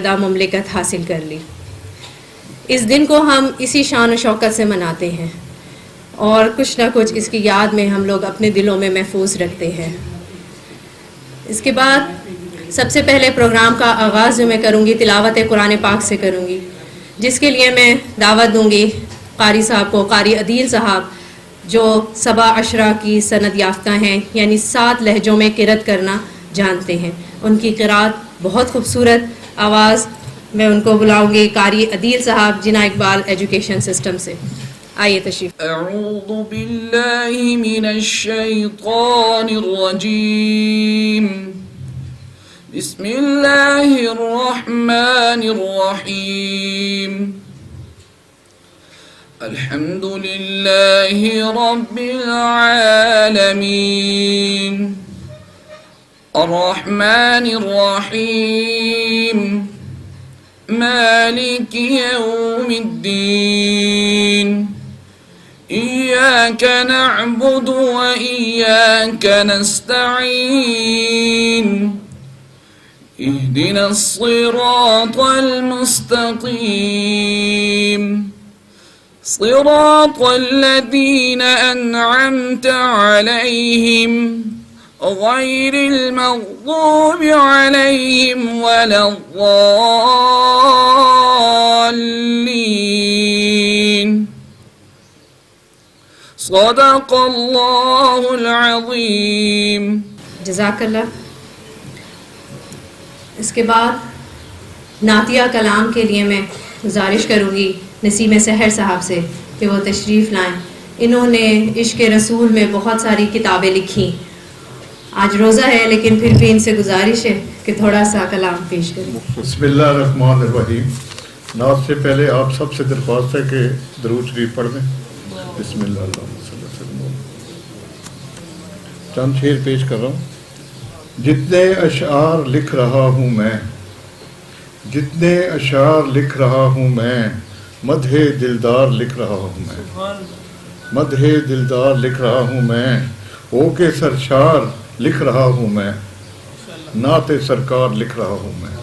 علیحدہ مملکت حاصل کر لی۔ اس دن کو ہم اسی شان و شوکت سے مناتے ہیں اور کچھ نہ کچھ اس کی یاد میں ہم لوگ اپنے دلوں میں محفوظ رکھتے ہیں۔ اس کے بعد سب سے پہلے پروگرام کا آغاز جو میں کروں گی تلاوت قرآن پاک سے کروں گی، جس کے لیے میں دعوت دوں گی قاری صاحب کو، قاری عدیل صاحب، جو 7 عشرہ کی سند یافتہ ہیں، یعنی 7 لہجوں میں قرأت کرنا جانتے ہیں۔ ان کی قرأت بہت خوبصورت آواز، میں ان کو بلاؤں گی قاری عدیل صاحب جناح اقبال ایجوکیشن سسٹم سے۔ آئیے تشریف۔ اعوذ باللہ من الشیطان الرجیم، بسم اللہ الرحمن الرحیم، الحمد للہ رب العالمین، الرحمن الرحیم، مالک یوم الدین، إياك نعبد وإياك نستعين، اهدنا الصراط المستقيم، صراط الذين أنعمت عليهم غير المغضوب عليهم ولا الضالين، صدق اللہ العظیم۔ جزاک اللہ۔ اس کے بعد نعتیہ کلام کے لیے میں گزارش کروں گی نسیم سحر صاحب سے کہ وہ تشریف لائیں۔ انہوں نے عشق رسول میں بہت ساری کتابیں لکھی۔ آج روزہ ہے لیکن پھر بھی ان سے گزارش ہے کہ تھوڑا سا کلام پیش کریں۔ بسم اللہ الرحمن الرحیم۔ نعت سے پہلے آپ سب سے درخواست ہے کہ درود شریف پڑھ دیں۔ بسم اللہ الرحمن الرحیم۔ چند شعر پیش کر رہا ہوں۔ جتنے اشعار لکھ رہا ہوں میں، جتنے اشعار لکھ رہا ہوں میں، مدح دلدار لکھ رہا ہوں میں، مدح دلدار لکھ رہا ہوں میں، ہو کے سرشار لکھ رہا ہوں میں، نعت سرکار لکھ رہا ہوں میں،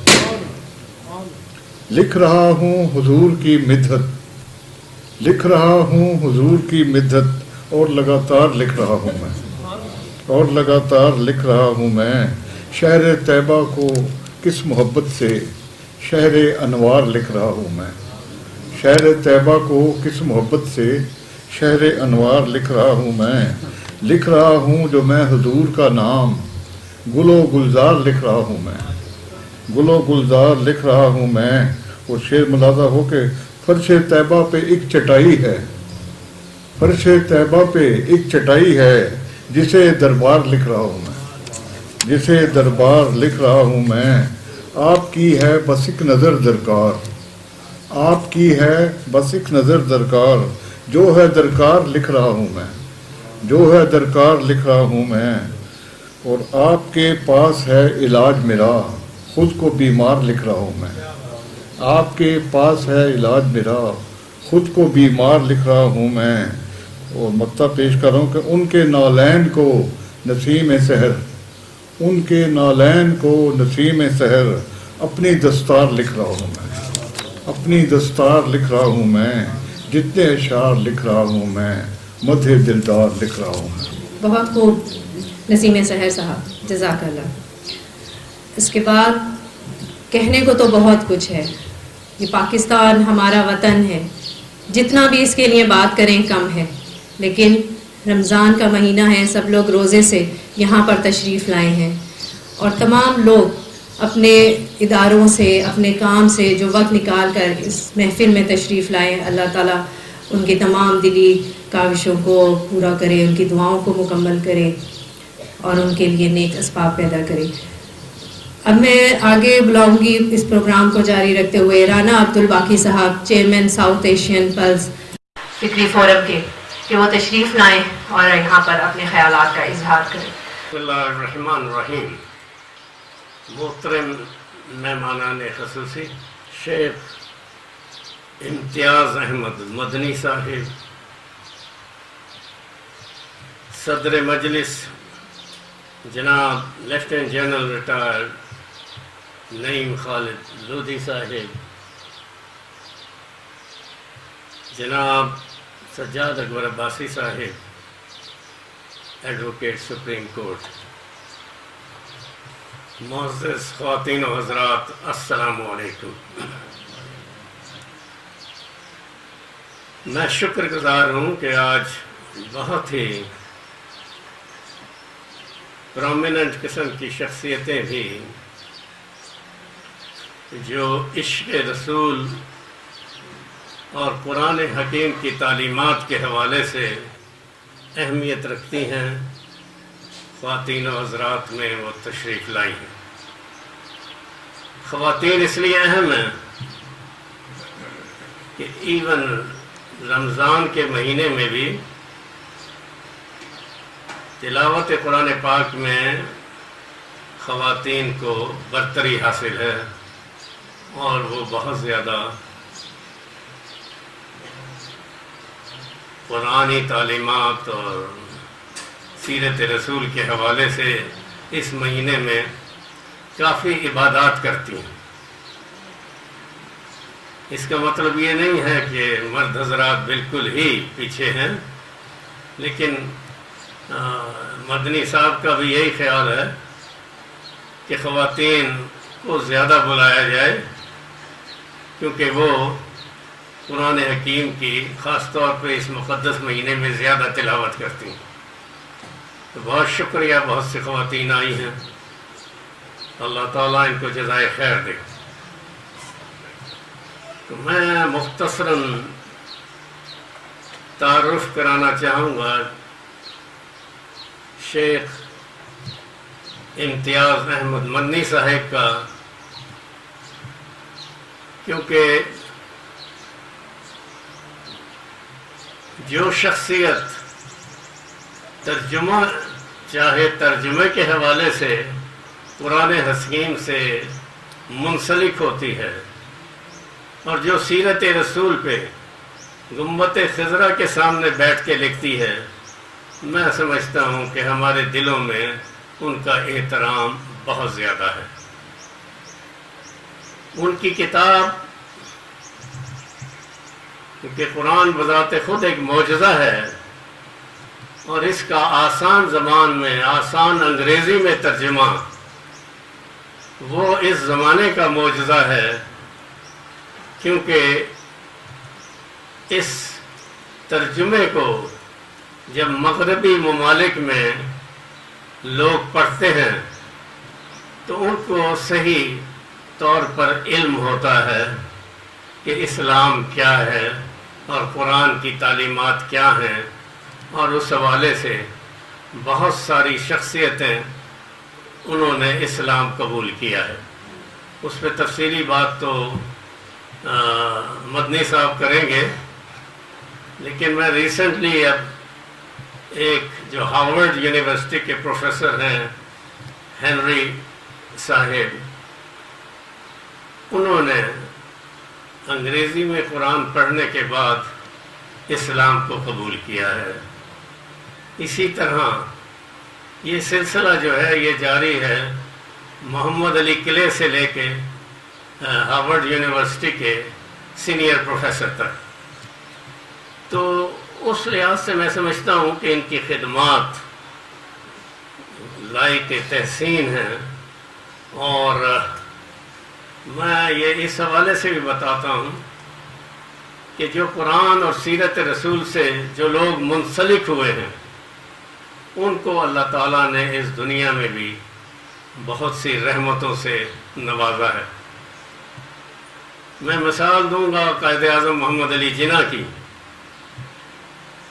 لکھ رہا ہوں حضور کی مدحت، لکھ رہا ہوں حضور کی مدحت، اور لگاتار لکھ رہا ہوں میں، اور لگاتار لکھ رہا ہوں میں، شہر طیبہ کو کس محبت سے شہر انوار لکھ رہا ہوں میں، شہر طیبہ کو کس محبت سے شہر انوار لکھ رہا ہوں میں، لکھ رہا ہوں جو میں حضور کا نام، گل و گلزار لکھ رہا ہوں میں، گل و گلزار لکھ رہا ہوں میں۔ وہ شعر ملاحظہ ہو کہ فرش طیبہ پہ ایک چٹائی ہے، فرش طیبہ پہ ایک چٹائی ہے، جسے دربار لکھ رہا ہوں میں، جسے دربار لکھ رہا ہوں میں، آپ کی ہے بس ایک نظر درکار، آپ کی ہے بس ایک نظر درکار، جو ہے درکار لکھ رہا ہوں میں، جو ہے درکار لکھ رہا ہوں میں، اور آپ کے پاس ہے علاج میرا، خود کو بیمار لکھ رہا ہوں میں، آپ کے پاس ہے علاج میرا، خود کو بیمار لکھ رہا ہوں میں۔ اور مقطع پیش کر رہا ہوں کہ ان کے نالین کو نسیم سحر، ان کے نالین کو نسیم سحر، اپنی دستار لکھ رہا ہوں میں، اپنی دستار لکھ رہا ہوں میں، جتنے اشعار لکھ رہا ہوں میں، مدح دلدار لکھ رہا ہوں میں۔ بہت خوب نسیم سحر صاحب، جزاک اللہ۔ اس کے بعد کہنے کو تو بہت کچھ ہے، یہ پاکستان ہمارا وطن ہے، جتنا بھی اس کے لیے بات کریں کم ہے، لیکن رمضان کا مہینہ ہے، سب لوگ روزے سے یہاں پر تشریف لائے ہیں، اور تمام لوگ اپنے اداروں سے، اپنے کام سے جو وقت نکال کر اس محفل میں تشریف لائے، اللہ تعالیٰ ان کی تمام دلی کاوشوں کو پورا کرے، ان کی دعاؤں کو مکمل کرے اور ان کے لیے نیک اسباب پیدا کرے۔ اب میں آگے بلاؤں گی اس پروگرام کو جاری رکھتے ہوئے رانا عبدالباقی صاحب، چیئرمین ساؤتھ ایشین پلس فکری فورم کے، کہ وہ تشریف لائیں اور یہاں پر اپنے خیالات کا اظہار کریں۔ بسم اللہ الرحمن الرحیم۔ محترم مہمانان خصوصی، شیخ امتیاز احمد مدنی صاحب، صدر مجلس جناب لیفٹیننٹ جنرل ریٹائرڈ نعیم خالد لودھی صاحب، جناب سجاد اکبر عباسی صاحب ایڈوکیٹ سپریم کورٹ، معزز خواتین و حضرات السلام علیکم۔ میں شکر گزار ہوں کہ آج بہت ہی پرومیننٹ قسم کی شخصیتیں بھی جو عشق رسول اور قرآن حکیم کی تعلیمات کے حوالے سے اہمیت رکھتی ہیں، خواتین و حضرات میں وہ تشریف لائی ہیں۔ خواتین اس لیے اہم ہیں کہ ایون رمضان کے مہینے میں بھی تلاوت قرآن پاک میں خواتین کو برتری حاصل ہے، اور وہ بہت زیادہ قرآنی تعلیمات اور سیرت رسول کے حوالے سے اس مہینے میں کافی عبادات کرتی ہیں۔ اس کا مطلب یہ نہیں ہے کہ مرد حضرات بالکل ہی پیچھے ہیں، لیکن مدنی صاحب کا بھی یہی خیال ہے کہ خواتین کو زیادہ بلایا جائے، کیونکہ وہ قرآن حکیم کی خاص طور پہ اس مقدس مہینے میں زیادہ تلاوت کرتی ہیں۔ تو بہت شکریہ، بہت سی خواتین آئی ہیں، اللہ تعالیٰ ان کو جزائے خیر دے۔ تو میں مختصراً تعارف کرانا چاہوں گا شیخ امتیاز احمد مدنی صاحب کا، کیونکہ جو شخصیت ترجمے کے حوالے سے قرآن حکیم سے منسلک ہوتی ہے، اور جو سیرت رسول پہ گنبد خضرا کے سامنے بیٹھ کے لکھتی ہے، میں سمجھتا ہوں کہ ہمارے دلوں میں ان کا احترام بہت زیادہ ہے۔ ان کی کتاب، کیونکہ قرآن بذات خود ایک معجزہ ہے، اور اس کا آسان زبان میں، آسان انگریزی میں ترجمہ، وہ اس زمانے کا معجزہ ہے، کیونکہ اس ترجمے کو جب مغربی ممالک میں لوگ پڑھتے ہیں تو ان کو صحیح طور پر علم ہوتا ہے کہ اسلام کیا ہے اور قرآن کی تعلیمات کیا ہیں، اور اس حوالے سے بہت ساری شخصیتیں انہوں نے اسلام قبول کیا ہے۔ اس پہ تفصیلی بات تو مدنی صاحب کریں گے، لیکن میں ریسنٹلی اب ایک جو ہارورڈ یونیورسٹی کے پروفیسر ہیں ہنری صاحب، انہوں نے انگریزی میں قرآن پڑھنے کے بعد اسلام کو قبول کیا ہے۔ اسی طرح یہ سلسلہ جو ہے یہ جاری ہے محمد علی قلعے سے لے کے ہارورڈ یونیورسٹی کے سینئر پروفیسر تک۔ تو اس لحاظ سے میں سمجھتا ہوں کہ ان کی خدمات لائق تحسین ہیں، اور میں یہ اس حوالے سے بھی بتاتا ہوں کہ جو قرآن اور سیرت رسول سے جو لوگ منسلک ہوئے ہیں، ان کو اللہ تعالیٰ نے اس دنیا میں بھی بہت سی رحمتوں سے نوازا ہے۔ میں مثال دوں گا قائد اعظم محمد علی جناح کی،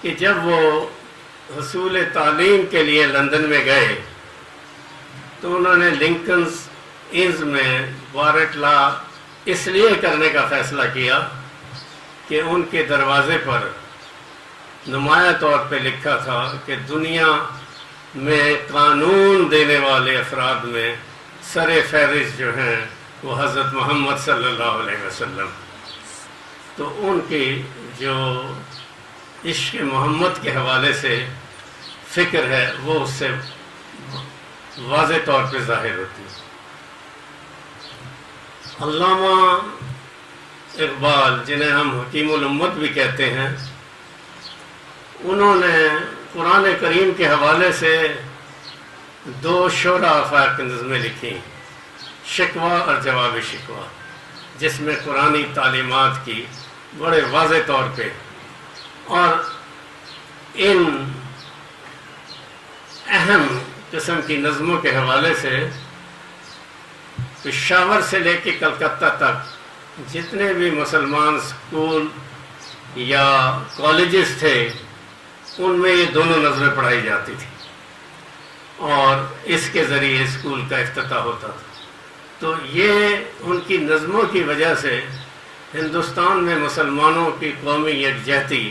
کہ جب وہ حصول تعلیم کے لیے لندن میں گئے تو انہوں نے لنکنز انز میں وارٹ لا اس لیے کرنے کا فیصلہ کیا کہ ان کے دروازے پر نمایاں طور پہ لکھا تھا کہ دنیا میں قانون دینے والے افراد میں سر فہرست جو ہیں وہ حضرت محمد صلی اللہ علیہ وسلم۔ تو ان کی جو عشق محمد کے حوالے سے فکر ہے وہ اس سے واضح طور پہ ظاہر ہوتی ہے۔ علامہ اقبال، جنہیں ہم حکیم الامت بھی کہتے ہیں، انہوں نے قرآن کریم کے حوالے سے 2 شعرا آفاق نظمیں لکھی، شکوہ اور جواب شکوہ، جس میں قرآنی تعلیمات کی بڑے واضح طور پہ اور ان اہم قسم کی نظموں کے حوالے سے پشاور سے لے کے کلکتہ تک جتنے بھی مسلمان اسکول یا کالجز تھے ان میں یہ دونوں نظمیں پڑھائی جاتی تھی اور اس کے ذریعے اسکول کا افتتاح ہوتا تھا. تو یہ ان کی نظموں کی وجہ سے ہندوستان میں مسلمانوں کی قومی یکجہتی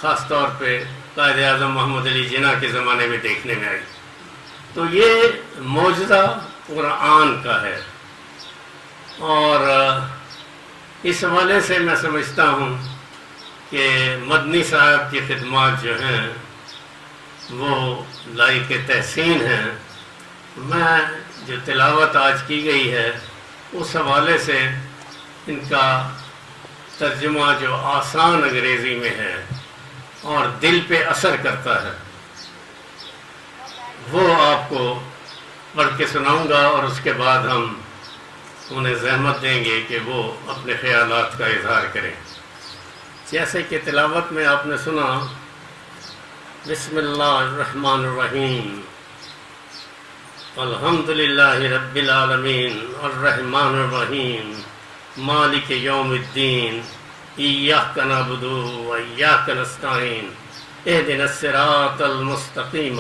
خاص طور پہ قائد اعظم محمد علی جناح کے زمانے میں دیکھنے میں آئی. تو یہ معجزہ قرآن کا ہے اور اس حوالے سے میں سمجھتا ہوں کہ مدنی صاحب کی خدمات جو ہیں وہ لائق تحسین ہیں. میں جو تلاوت آج کی گئی ہے اس حوالے سے ان کا ترجمہ جو آسان انگریزی میں ہے اور دل پہ اثر کرتا ہے وہ آپ کو پڑھ کے سناؤں گا اور اس کے بعد ہم انہیں زحمت دیں گے کہ وہ اپنے خیالات کا اظہار کریں. جیسے کہ تلاوت میں آپ نے سنا، بسم اللہ الرحمن الرحیم، الحمدللہ رب العالمین الرحمن الرحیم مالک یوم الدین ایاک نعبد و ایاک نستعین اہدنا الصراط المستقیم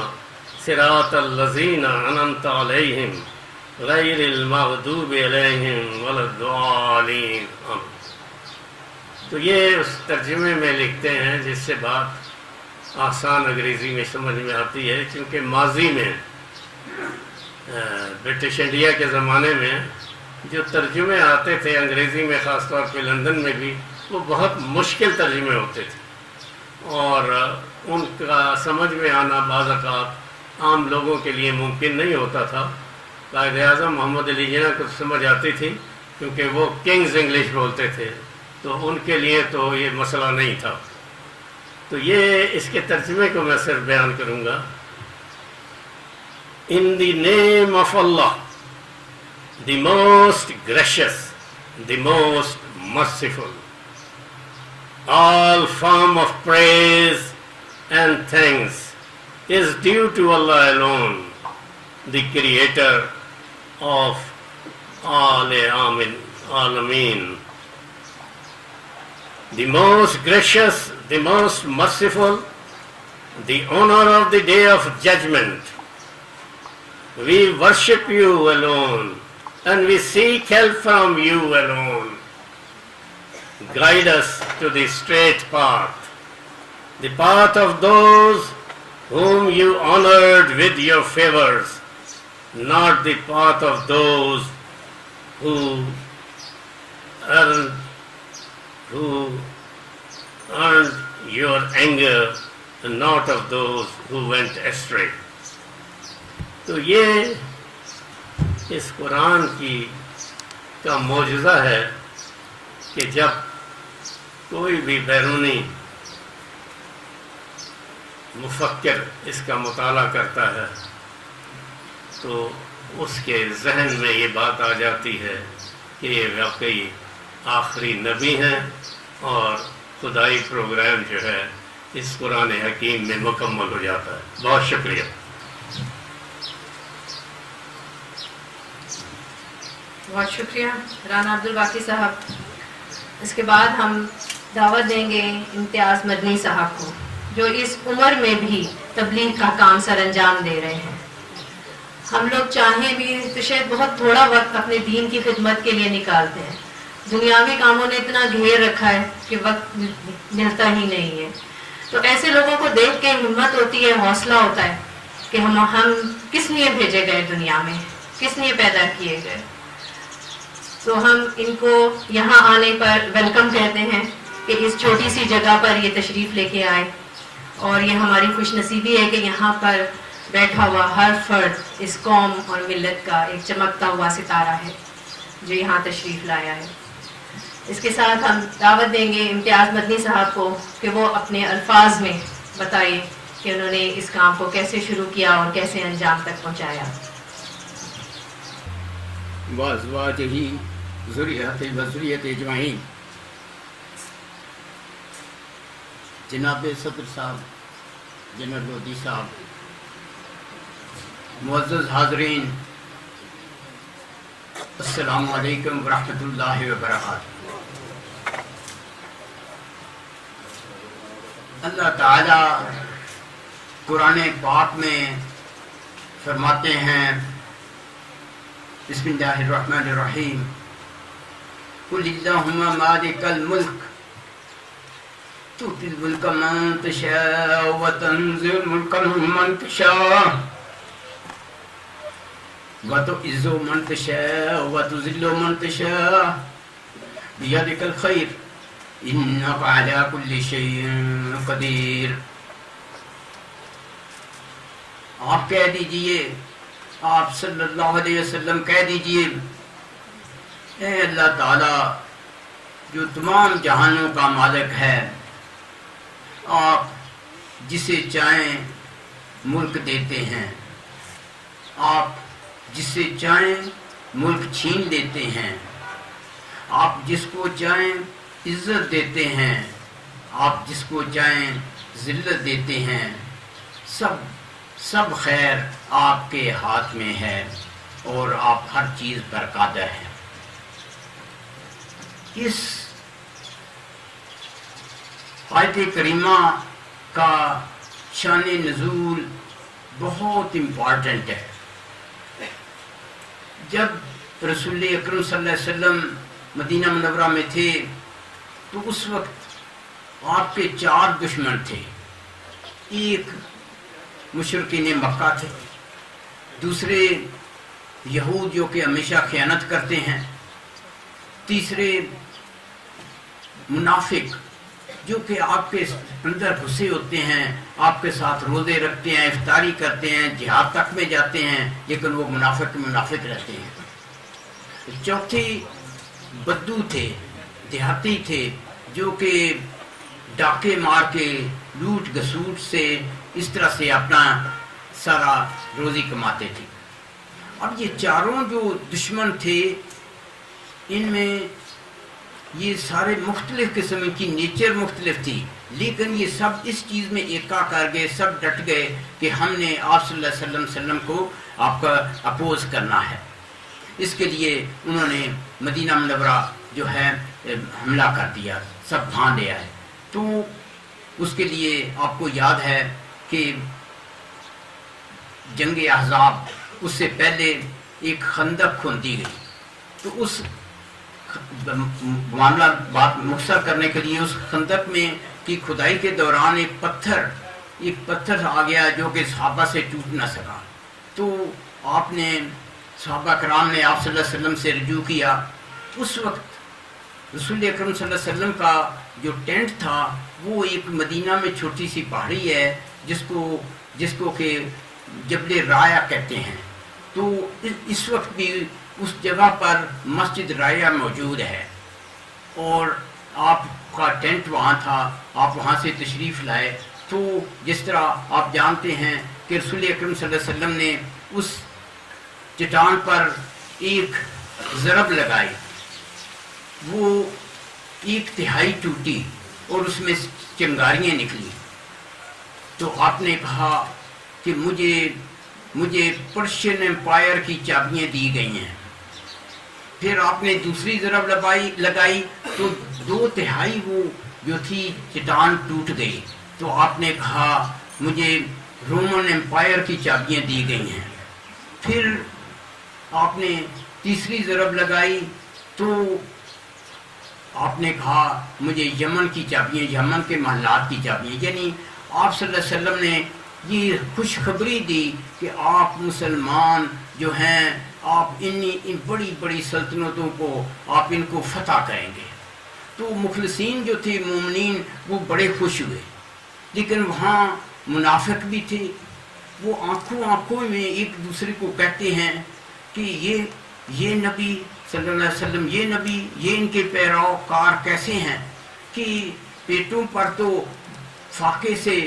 صراط الذین انعمت علیہم غیر المغضوب علیہم ولا الضالین. تو یہ اس ترجمے میں لکھتے ہیں جس سے بات آسان انگریزی میں سمجھ میں آتی ہے، کیونکہ ماضی میں برٹش انڈیا کے زمانے میں جو ترجمے آتے تھے انگریزی میں، خاص طور پہ لندن میں بھی، وہ بہت مشکل ترجمے ہوتے تھے اور ان کا سمجھ میں آنا بعض اوقات عام لوگوں کے لیے ممکن نہیں ہوتا تھا. قائد اعظم محمد علی جناح کو سمجھ آتی تھی کیونکہ وہ کنگز انگلش بولتے تھے، تو ان کے لیے تو یہ مسئلہ نہیں تھا. تو یہ اس کے ترجمے کو میں صرف بیان کروں گا. In the name of Allah, the most gracious, the most merciful. All form of praise and thanks is due to Allah alone, the creator of all Alameen. The most gracious, the most merciful, the honor of the day of judgment. We worship you alone and we seek help from you alone. Guide us to the straight path, the path of those whom you honored with your favors, not the path of those who earned your anger, and not of those who went astray. تو یہ اس قرآن کا معجزہ ہے کہ جب کوئی بھی بیرونی مفکر اس کا مطالعہ کرتا ہے تو اس کے ذہن میں یہ بات آ جاتی ہے کہ یہ واقعی آخری نبی ہیں اور خدائی پروگرام جو ہے اس قرآن حکیم میں مکمل ہو جاتا ہے. بہت شکریہ. بہت شکریہ رانا عبدالباقی صاحب. اس کے بعد ہم دعوت دیں گے امتیاز مدنی صاحب کو، جو اس عمر میں بھی تبلیغ کا کام سر انجام دے رہے ہیں. ہم لوگ چاہیں بھی تو شاید بہت تھوڑا وقت اپنے دین کی خدمت کے لیے نکالتے ہیں. دنیاوی کاموں نے اتنا گھیر رکھا ہے کہ وقت ملتا ہی نہیں ہے. تو ایسے لوگوں کو دیکھ کے ہمت ہوتی ہے، حوصلہ ہوتا ہے کہ ہم کس لیے بھیجے گئے دنیا میں، کس لیے پیدا کیے گئے. تو ہم ان کو یہاں آنے پر ویلکم کہتے ہیں کہ اس چھوٹی سی جگہ پر یہ تشریف لے کے آئے، اور یہ ہماری خوش نصیبی ہے کہ یہاں پر بیٹھا ہوا ہر فرد اس قوم اور ملت کا ایک چمکتا ہوا ستارہ ہے. جو یہاں تشریف لایا ہے۔ اس کے ساتھ ہم دعوت دیں گے امتیاز مدنی صاحب کو کہ وہ اپنے الفاظ میں بتائیں کہ انہوں نے اس کام کو کیسے شروع کیا اور کیسے انجام تک پہنچایا۔ وازواجہ ذریۃ وذریۃ اجمعین۔ جناب صدر صاحب، جنرل لودھی صاحب، معزز حاضرین، السلام علیکم ورحمۃ اللہ وبرکاتہ۔ اللہ تعالی قرآن پاک میں فرماتے ہیں، بسم اللہ الرحمن الرحیم، قل اللہم مالک الملک تؤتی الملک من تشاء وتنزع الملک ممن تشاء وتعز من تشاء وتذل من تشاء بیدک الخیر انک علی کل شیء قدیر۔ آپ کہہ دیجئے، آپ صلی اللہ علیہ وسلم کہہ دیجئے، اے اللہ تعالی جو تمام جہانوں کا مالک ہے، آپ جسے چاہیں ملک دیتے ہیں، آپ جسے چاہیں ملک چھین لیتے ہیں، آپ جس کو چاہیں عزت دیتے ہیں، آپ جس کو چاہیں ذلت دیتے ہیں، سب خیر آپ کے ہاتھ میں ہے اور آپ ہر چیز پر قادر ہیں۔ اس آیت کریمہ کا شان نزول بہت امپورٹنٹ ہے۔ جب رسول اکرم صلی اللہ علیہ وسلم مدینہ منورہ میں تھے تو اس وقت آپ کے 4 دشمن تھے۔ ایک مشرکین مکہ تھے، دوسرے یہود جو کہ ہمیشہ خیانت کرتے ہیں، تیسرے منافق جو کہ آپ کے اندر گھسے ہوتے ہیں، آپ کے ساتھ روزے رکھتے ہیں، افطاری کرتے ہیں، جہاد تک میں جاتے ہیں، لیکن وہ منافق رہتے ہیں۔ چوتھے بدو تھے، دیہاتی تھے، جو کہ ڈاکے مار کے لوٹ گسوٹ سے اس طرح سے اپنا سارا روزی کماتے تھے۔ اب یہ چاروں جو دشمن تھے، ان میں یہ سارے مختلف قسم کی نیچر مختلف تھی، لیکن یہ سب اس چیز میں ایکا کر گئے، سب ڈٹ گئے کہ ہم نے آپ صلی اللہ علیہ وسلم کو آپ کا اپوز کرنا ہے۔ اس کے لیے انہوں نے مدینہ منورہ جو ہے حملہ کر دیا، سب بھان لیا ہے۔ تو اس کے لیے آپ کو یاد ہے کہ جنگ احزاب اس سے پہلے ایک خندق کھودی گئی، تو اس معاملہ بات مختصر کرنے کے لیے اس خندق میں کی کھدائی کے دوران ایک پتھر آ گیا جو کہ صحابہ سے ٹوٹ نہ سکا۔ تو آپ نے صحابہ کرام نے آپ صلی اللہ علیہ وسلم سے رجوع کیا۔ اس وقت رسول اکرم صلی اللہ علیہ وسلم کا جو ٹینٹ تھا وہ ایک مدینہ میں چھوٹی سی پہاڑی ہے جس کو کہ جبل رایا کہتے ہیں۔ تو اس وقت بھی اس جگہ پر مسجد رایا موجود ہے اور آپ کا ٹینٹ وہاں تھا، آپ وہاں سے تشریف لائے۔ تو جس طرح آپ جانتے ہیں کہ رسول اکرم صلی اللہ علیہ وسلم نے اس چٹان پر ایک ضرب لگائی، وہ 1/3 ٹوٹی اور اس میں چنگاریاں نکلی۔ تو آپ نے کہا کہ مجھے پرشین امپائر کی چابیاں دی گئی ہیں۔ پھر آپ نے دوسری ضرب لگائی تو 2/3 وہ جو تھی چٹان ٹوٹ گئی۔ تو آپ نے کہا مجھے رومن امپائر کی چابیاں دی گئی ہیں۔ پھر آپ نے تیسری ضرب لگائی تو آپ نے کہا مجھے یمن کی چابیاں، یمن کے محلات کی چابیاں، یعنی آپ صلی اللہ علیہ وسلم نے یہ خوشخبری دی کہ آپ مسلمان جو ہیں آپ ان بڑی بڑی سلطنتوں کو آپ ان کو فتح کریں گے۔ تو مخلصین جو تھے مومنین وہ بڑے خوش ہوئے، لیکن وہاں منافق بھی تھے، وہ آنکھوں میں ایک دوسرے کو کہتے ہیں کہ یہ نبی صلی اللہ علیہ وسلم یہ نبی یہ ان کے پیروکار کیسے ہیں کہ پیٹوں پر تو فاقے سے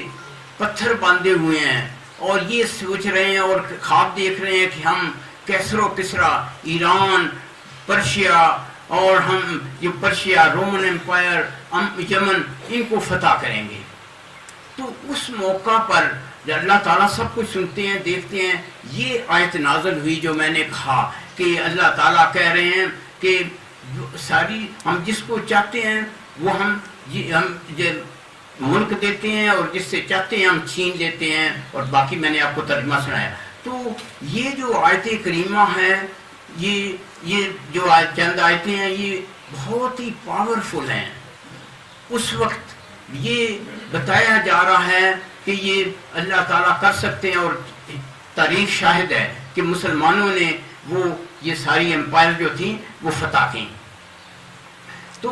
پتھر باندھے ہوئے ہیں اور یہ سوچ رہے ہیں اور خواب دیکھ رہے ہیں کہ ہم کیسر و کسرا ایران پرشیا اور ہم یہ پرشیا رومن امپائر یمن ان کو فتح کریں گے. تو اس موقع پر اللہ تعالیٰ سب کچھ سنتے ہیں دیکھتے ہیں. یہ آیت نازل ہوئی جو میں نے کہا کہ اللہ تعالیٰ کہہ رہے ہیں کہ ساری ہم جس کو چاہتے ہیں وہ ہم ملک دیتے ہیں اور جس سے چاہتے ہیں ہم چھین لیتے ہیں. اور باقی میں نے آپ کو ترجمہ سنایا. تو یہ جو آیت کریمہ ہے یہ جو چند آیتیں ہیں یہ بہت ہی پاورفل ہیں. اس وقت یہ بتایا جا رہا ہے کہ یہ اللہ تعالیٰ کر سکتے ہیں اور تاریخ شاہد ہے کہ مسلمانوں نے وہ یہ ساری امپائر جو تھیں وہ فتح کی. تو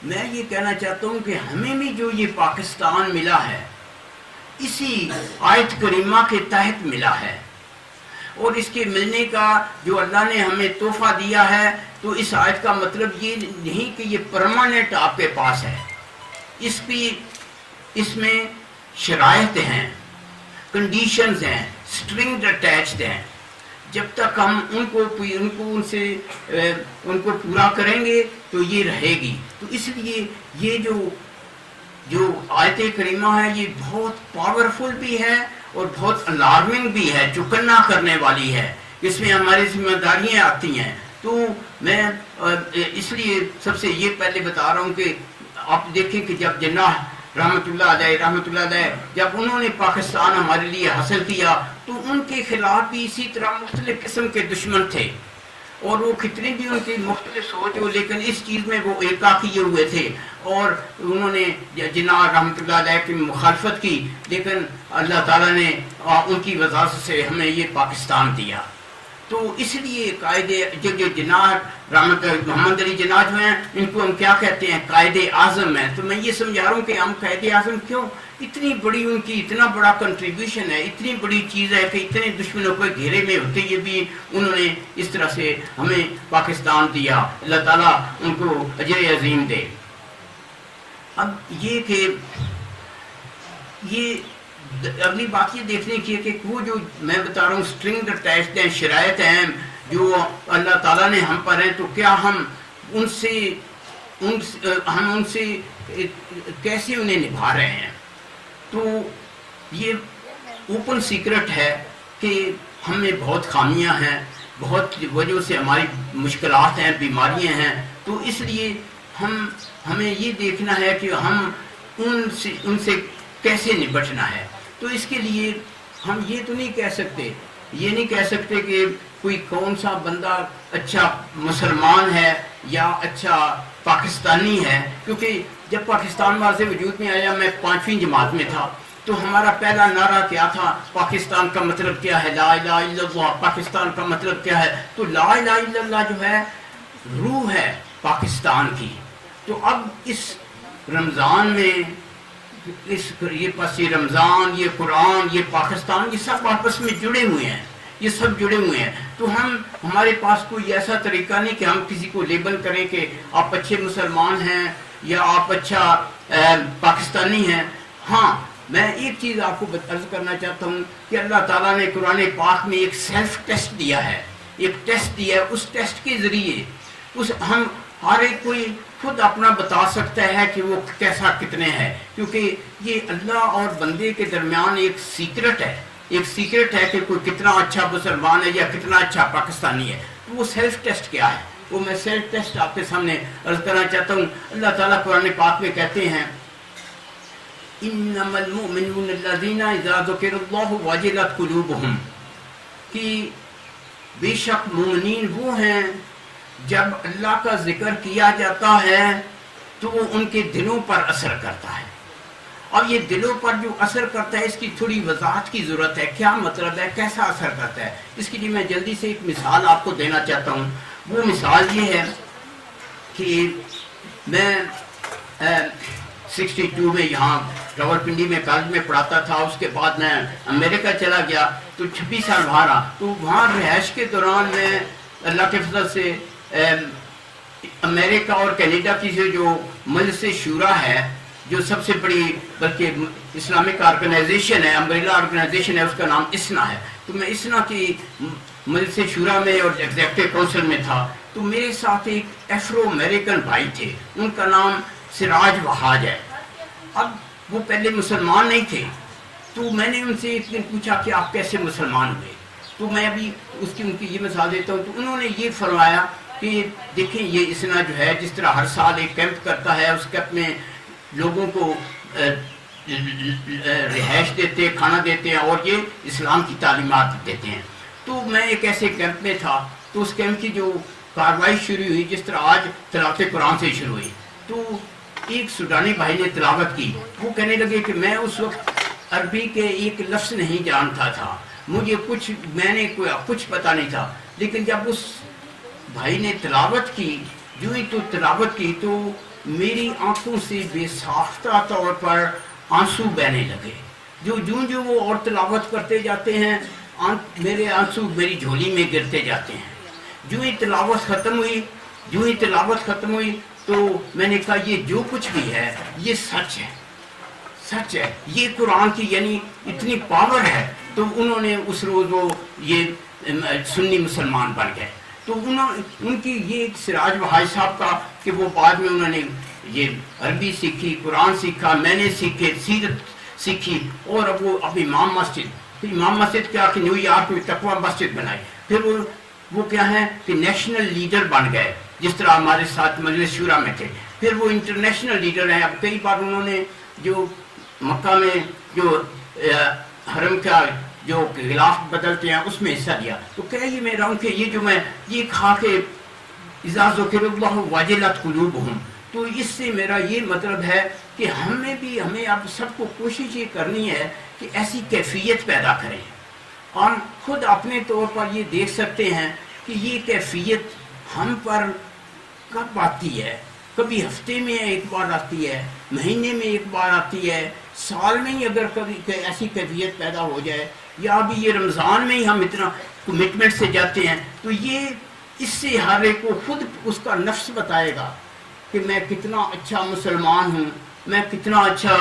میں یہ کہنا چاہتا ہوں کہ ہمیں بھی جو یہ پاکستان ملا ہے اسی آیت کریمہ کے تحت ملا ہے اور اس کے ملنے کا جو اللہ نے ہمیں تحفہ دیا ہے. تو اس آیت کا مطلب یہ نہیں کہ یہ پرماننٹ آپ کے پاس ہے. اس میں شرائط ہیں کنڈیشنز ہیں سٹرنگڈ اٹیچڈ ہیں. جب تک ہم ان کو پورا کریں گے تو یہ رہے گی. تو اس لیے یہ جو آیت کریمہ ہے یہ بہت پاورفل بھی ہے اور بہت الارمنگ بھی ہے چوکنا کرنے والی ہے. اس میں ہماری ذمہ داریاں آتی ہیں. تو میں اس لیے سب سے یہ پہلے بتا رہا ہوں کہ آپ دیکھیں کہ جب جناح رحمۃ اللہ علیہ جب انہوں نے پاکستان ہمارے لیے حاصل کیا تو ان کے خلاف بھی اسی طرح مختلف قسم کے دشمن تھے اور وہ کتنے بھی ان کی مختلف سوچ ہو لیکن اس چیز میں وہ ایکا کیے ہوئے تھے اور انہوں نے جناح رحمۃ اللہ علیہ کی مخالفت کی. لیکن اللہ تعالیٰ نے ان کی وجہ سے ہمیں یہ پاکستان دیا. تو اس لیے قائد جو جناح محمد علی جناح جو ہیں ان کو ہم کیا کہتے ہیں قائد اعظم ہیں. تو میں یہ سمجھا رہا ہوں کہ ہم قائد اعظم کیوں اتنی بڑی ان کی اتنا بڑا کنٹریبیوشن ہے اتنی بڑی چیز ہے کہ اتنے دشمنوں کے گھیرے میں ہوتے یہ بھی انہوں نے اس طرح سے ہمیں پاکستان دیا. اللہ تعالیٰ ان کو اجر عظیم دے. اب یہ کہ یہ اگلی بات یہ دیکھنے کی ہے کہ وہ جو میں بتا رہا ہوں سٹرنگ اٹیچڈ ہیں شرائط ہیں جو اللہ تعالیٰ نے ہم پر ہیں. تو کیا ہم ان سے کیسے انہیں نبھا رہے ہیں. تو یہ اوپن سیکرٹ ہے کہ ہم میں بہت خامیاں ہیں بہت وجہ سے ہماری مشکلات ہیں بیماریاں ہیں. تو اس لیے ہمیں یہ دیکھنا ہے کہ ہم ان سے کیسے نپٹنا ہے. تو اس کے لیے ہم یہ تو نہیں کہہ سکتے کہ کوئی کون سا بندہ اچھا مسلمان ہے یا اچھا پاکستانی ہے. کیونکہ جب پاکستان واضح وجود میں آیا میں 5ویں جماعت میں تھا تو ہمارا پہلا نعرہ کیا تھا پاکستان کا مطلب کیا ہے لا الہ الا اللہ. پاکستان کا مطلب کیا ہے تو لا الہ الا اللہ جو ہے روح ہے پاکستان کی. تو اب اس رمضان میں یہ رمضان یہ قرآن یہ پاکستان یہ سب آپس میں جڑے ہوئے ہیں. تو ہمارے پاس کوئی ایسا طریقہ نہیں کہ ہم کسی کو لیبل کریں کہ آپ اچھے مسلمان ہیں یا آپ اچھا پاکستانی ہیں. ہاں میں ایک چیز آپ کو عرض کرنا چاہتا ہوں کہ اللہ تعالیٰ نے قرآن پاک میں ایک سیلف ٹیسٹ دیا ہے اس ٹیسٹ کے ذریعے ہم ہر ایک کوئی خود اپنا بتا سکتا ہے کہ وہ کیسا کتنے ہے. کیونکہ یہ اللہ اور بندے کے درمیان ایک سیکرٹ ہے کہ کوئی کتنا اچھا مسلمان ہے یا کتنا اچھا پاکستانی ہے. تو وہ سیلف ٹیسٹ کیا ہے وہ میں سیلف ٹیسٹ آپ کے سامنے عرض کرنا چاہتا ہوں. اللہ تعالیٰ قرآن پاک میں کہتے ہیں انما المؤمنون الذین اذا ذکر اللہ وجلت قلوبہم کہ بے شک مومنین وہ ہیں جب اللہ کا ذکر کیا جاتا ہے تو وہ ان کے دلوں پر اثر کرتا ہے. اب یہ دلوں پر جو اثر کرتا ہے اس کی تھوڑی وضاحت کی ضرورت ہے. کیا مطلب ہے کیسا اثر کرتا ہے. اس کے لیے میں جلدی سے ایک مثال آپ کو دینا چاہتا ہوں. وہ مثال یہ ہے کہ میں 62 میں یہاں راولپنڈی میں کالج میں پڑھاتا تھا. اس کے بعد میں امریکہ چلا گیا تو 26 سال وہاں رہا. تو وہاں رہائش کے دوران میں اللہ کے فضل سے امریکہ اور کینیڈا کی جو مجلس شورا ہے، جو سب سے بڑی بلکہ اسلامک آرگنائزیشن ہے، امبریلا آرگنائزیشن ہے، اس کا نام اسنا ہے. تو میں اسنا کی مجلس شورا میں اور ایگزیکٹو کونسل میں تھا. تو میرے ساتھ ایک افرو امریکن بھائی تھے، ان کا نام سراج وہاج ہے. اب وہ پہلے مسلمان نہیں تھے، تو میں نے ان سے ایک دن پوچھا کہ آپ کیسے مسلمان ہوئے. تو میں ابھی ان کی یہ مثال دیتا ہوں. تو انہوں نے یہ فرمایا کہ دیکھیں یہ اسنا جو ہے جس طرح ہر سال ایک کیمپ کرتا ہے، اس کیمپ میں لوگوں کو رہائش دیتے ہیں، کھانا دیتے ہیں اور یہ اسلام کی تعلیمات دیتے ہیں. تو میں ایک ایسے کیمپ میں تھا. تو اس کیمپ کی جو کاروائی شروع ہوئی جس طرح آج تلاوت قرآن سے شروع ہوئی، تو ایک سوڈانی بھائی نے تلاوت کی. وہ کہنے لگے کہ میں اس وقت عربی کے ایک لفظ نہیں جانتا تھا، مجھے میں نے کچھ پتا نہیں تھا. لیکن جب اس بھائی نے تلاوت کی، جو ہی تو تلاوت کی، تو میری آنکھوں سے بے ساختہ طور پر آنسو بہنے لگے. جو وہ اور تلاوت کرتے جاتے ہیں، میرے آنسو میری جھولی میں گرتے جاتے ہیں. جو ہی تلاوت ختم ہوئی تو میں نے کہا یہ جو کچھ بھی ہے یہ سچ ہے، یہ قرآن کی یعنی اتنی پاور ہے. تو انہوں نے اس روز وہ یہ سنی مسلمان بن گئے. تو ان کی یہ سراج وہاج صاحب کا کہ وہ بعد میں انہوں نے یہ عربی سیکھی، قرآن سیکھا، میں نے سیرت سیکھی. اور اب وہ امام مسجد کیا کہ نیو یارک میں تقوی مسجد بنائی. پھر وہ کیا ہے کہ نیشنل لیڈر بن گئے، جس طرح ہمارے ساتھ مجلس شورا میں تھے. پھر وہ انٹرنیشنل لیڈر ہیں. اب کئی بار انہوں نے جو مکہ میں جو حرم کا جو غلاف بدلتے ہیں اس میں حصہ لیا. تو کہہ یہ میں رہا ہوں کہ یہ جو میں یہ کھا کے اذا ذکر اللہ وجلت قلوبہم، تو اس سے میرا یہ مطلب ہے کہ ہمیں اب سب کو کوشش یہ کرنی ہے کہ ایسی کیفیت پیدا کریں. اور خود اپنے طور پر یہ دیکھ سکتے ہیں کہ یہ کیفیت ہم پر کب آتی ہے. کبھی ہفتے میں ایک بار آتی ہے، مہینے میں ایک بار آتی ہے، سال میں ہی اگر کبھی ایسی کیفیت پیدا ہو جائے، یا ابھی یہ رمضان میں ہی ہم اتنا کمٹمنٹ سے جاتے ہیں. تو یہ اس سے ہر ایک کو خود اس کا نفس بتائے گا کہ میں کتنا اچھا مسلمان ہوں، میں کتنا اچھا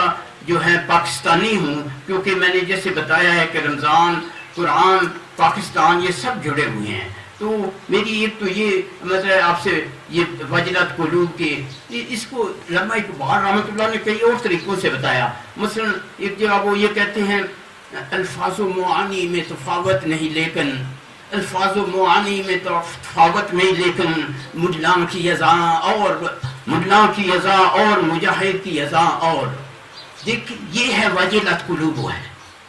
جو ہے پاکستانی ہوں. کیونکہ میں نے جیسے بتایا ہے کہ رمضان، قرآن، پاکستان یہ سب جڑے ہوئے ہیں. تو میری ایک تو یہ مطلب آپ سے یہ وجلت قلوب کے اس کو علامہ اقبال رحمۃ اللہ نے کئی اور طریقوں سے بتایا. مثلا ایک جگہ وہ یہ کہتے ہیں الفاظ و معانی میں تفاوت نہیں لیکن مجلاں کی اذاں اور مجاہد کی اذاں. اور دیکھ یہ ہے وجلت قلوب ہے،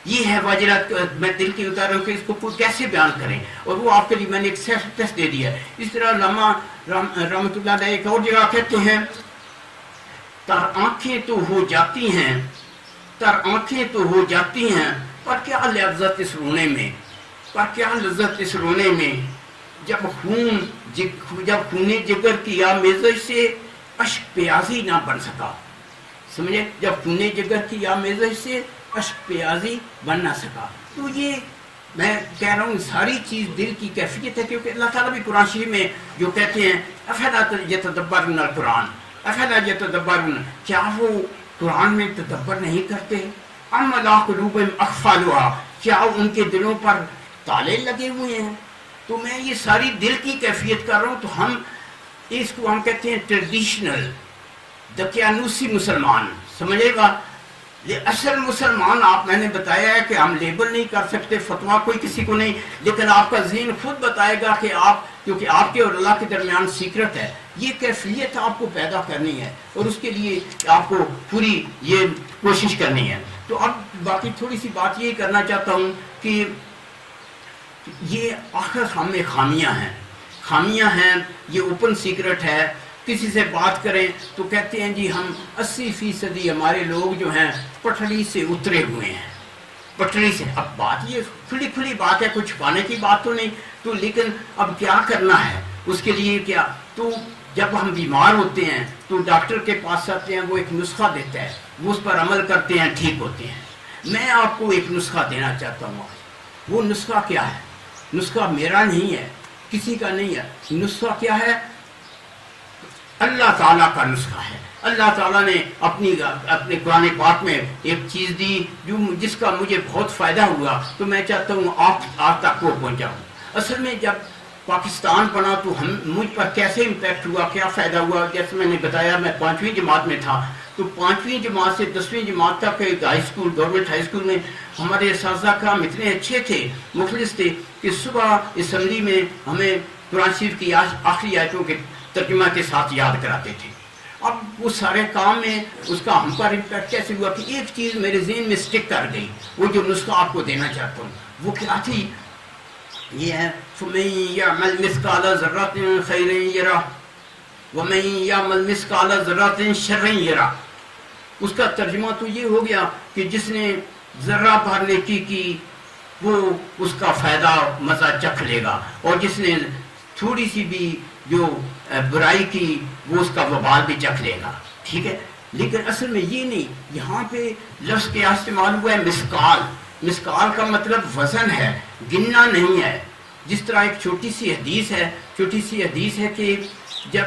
یہ ہے وجلت. میں دل کی اتار رہا ہوں کہ اس کو کیسے بیان کریں، اور وہ آپ کے لیے میں نے ایک سیلف ٹیسٹ دے دیا. اس طرح علامہ رحمۃ اللہ علیہ ایک اور جگہ کہتے ہیں تر آنکھیں تو ہو جاتی ہیں پر کیا لذت اس رونے میں، جب خون جگر کی آمیزش سے اشک پیازی نہ بن سکا. سمجھے، جب خون جگر کی آمیزش سے اشک پیازی بن نہ سکا. تو یہ میں کہہ رہا ہوں ساری چیز دل کی کیفیت ہے. کیونکہ اللہ تعالیٰ بھی قرآن شریف میں جو کہتے ہیں افلا یتدبرون القرآن، افلا یتدبرون، کیا وہ قرآن میں تدبر نہیں کرتے؟ ام علی قلوبہم اقفالها، کیا ان کے دلوں پر تالے لگے ہوئے ہیں؟ تو میں یہ ساری دل کی کیفیت کر رہا ہوں. تو ہم اس کو ہم کہتے ہیں ٹریڈیشنل دقیانوسی مسلمان، سمجھے گا. یہ اصل مسلمان میں نے بتایا ہے کہ ہم لیبل نہیں کر سکتے، فتویٰ کوئی کسی کو نہیں، لیکن آپ کا ذہن خود بتائے گا کہ کیونکہ آپ کے اور اللہ کے درمیان سیکرٹ ہے. یہ کیفیت آپ کو پیدا کرنی ہے اور اس کے لیے آپ کو پوری یہ کوشش کرنی ہے. تو اب باقی تھوڑی سی بات یہ کرنا چاہتا ہوں کہ یہ آخر ہم میں خامیاں ہیں، یہ اوپن سیکرٹ ہے. کسی سے بات کریں تو کہتے ہیں جی ہم 80% ہمارے لوگ جو ہیں پٹڑی سے اترے ہوئے ہیں، پٹڑی سے. اب بات یہ کھلی بات ہے، کچھ چھپانے کی بات تو نہیں. تو لیکن اب کیا کرنا ہے اس کے لیے کیا؟ تو جب ہم بیمار ہوتے ہیں تو ڈاکٹر کے پاس آتے ہیں، وہ ایک نسخہ دیتا ہے، وہ اس پر عمل کرتے ہیں، ٹھیک ہوتے ہیں. میں آپ کو ایک نسخہ دینا چاہتا ہوں. وہ نسخہ کیا ہے؟ نسخہ میرا نہیں ہے، کسی کا نہیں ہے. نسخہ کیا ہے؟ اللہ تعالیٰ کا نسخہ ہے. اللہ تعالیٰ نے اپنے قرآن پاک میں ایک چیز دی جس کا مجھے بہت فائدہ ہوا, تو میں چاہتا ہوں آپ تک وہ پہنچاؤں. اصل میں جب پاکستان بنا تو مجھ پر کیسے امپیکٹ ہوا, کیا فائدہ ہوا. جیسے میں نے بتایا میں 5ویں جماعت میں تھا, تو 5ویں جماعت سے 10ویں جماعت تک ایک high school, government high school میں ہمارے اساتذہ کرام اتنے اچھے تھے, مخلص تھے, کہ صبح اسمبلی میں ہمیں قرآن شریف کی آخری آیتوں کے ترجمہ کے ساتھ یاد کراتے تھے. اب وہ سارے کام میں اس کا ہم پر امپیکٹ کیسے ہوا کہ ایک چیز میرے ذہن میں سٹک کر گئی, وہ جو نسخہ آپ کو دینا چاہتا ہوں وہ کیا تھی, یہ ہے فَمَن يَعْمَلْ مِثْقَالَ ذَرَّةٍ خَيْرًا يَرَهُ وَمَن يَعْمَلْ مِثْقَالَ ذَرَّةٍ شَرًّا يَرَهُ. اس کا ترجمہ تو یہ ہو گیا کہ جس نے ذرہ بھر نیکی کی وہ اس کا فائدہ مزہ چکھ لے گا, اور جس نے تھوڑی سی بھی جو برائی کی وہ اس کا وبال بھی چکھ لے گا. ٹھیک ہے, لیکن اصل میں یہ نہیں, یہاں پہ لفظ کیا استعمال ہوا ہے, مسکال. مسکال کا مطلب وزن ہے, گننا نہیں ہے. جس طرح ایک چھوٹی سی حدیث ہے کہ جب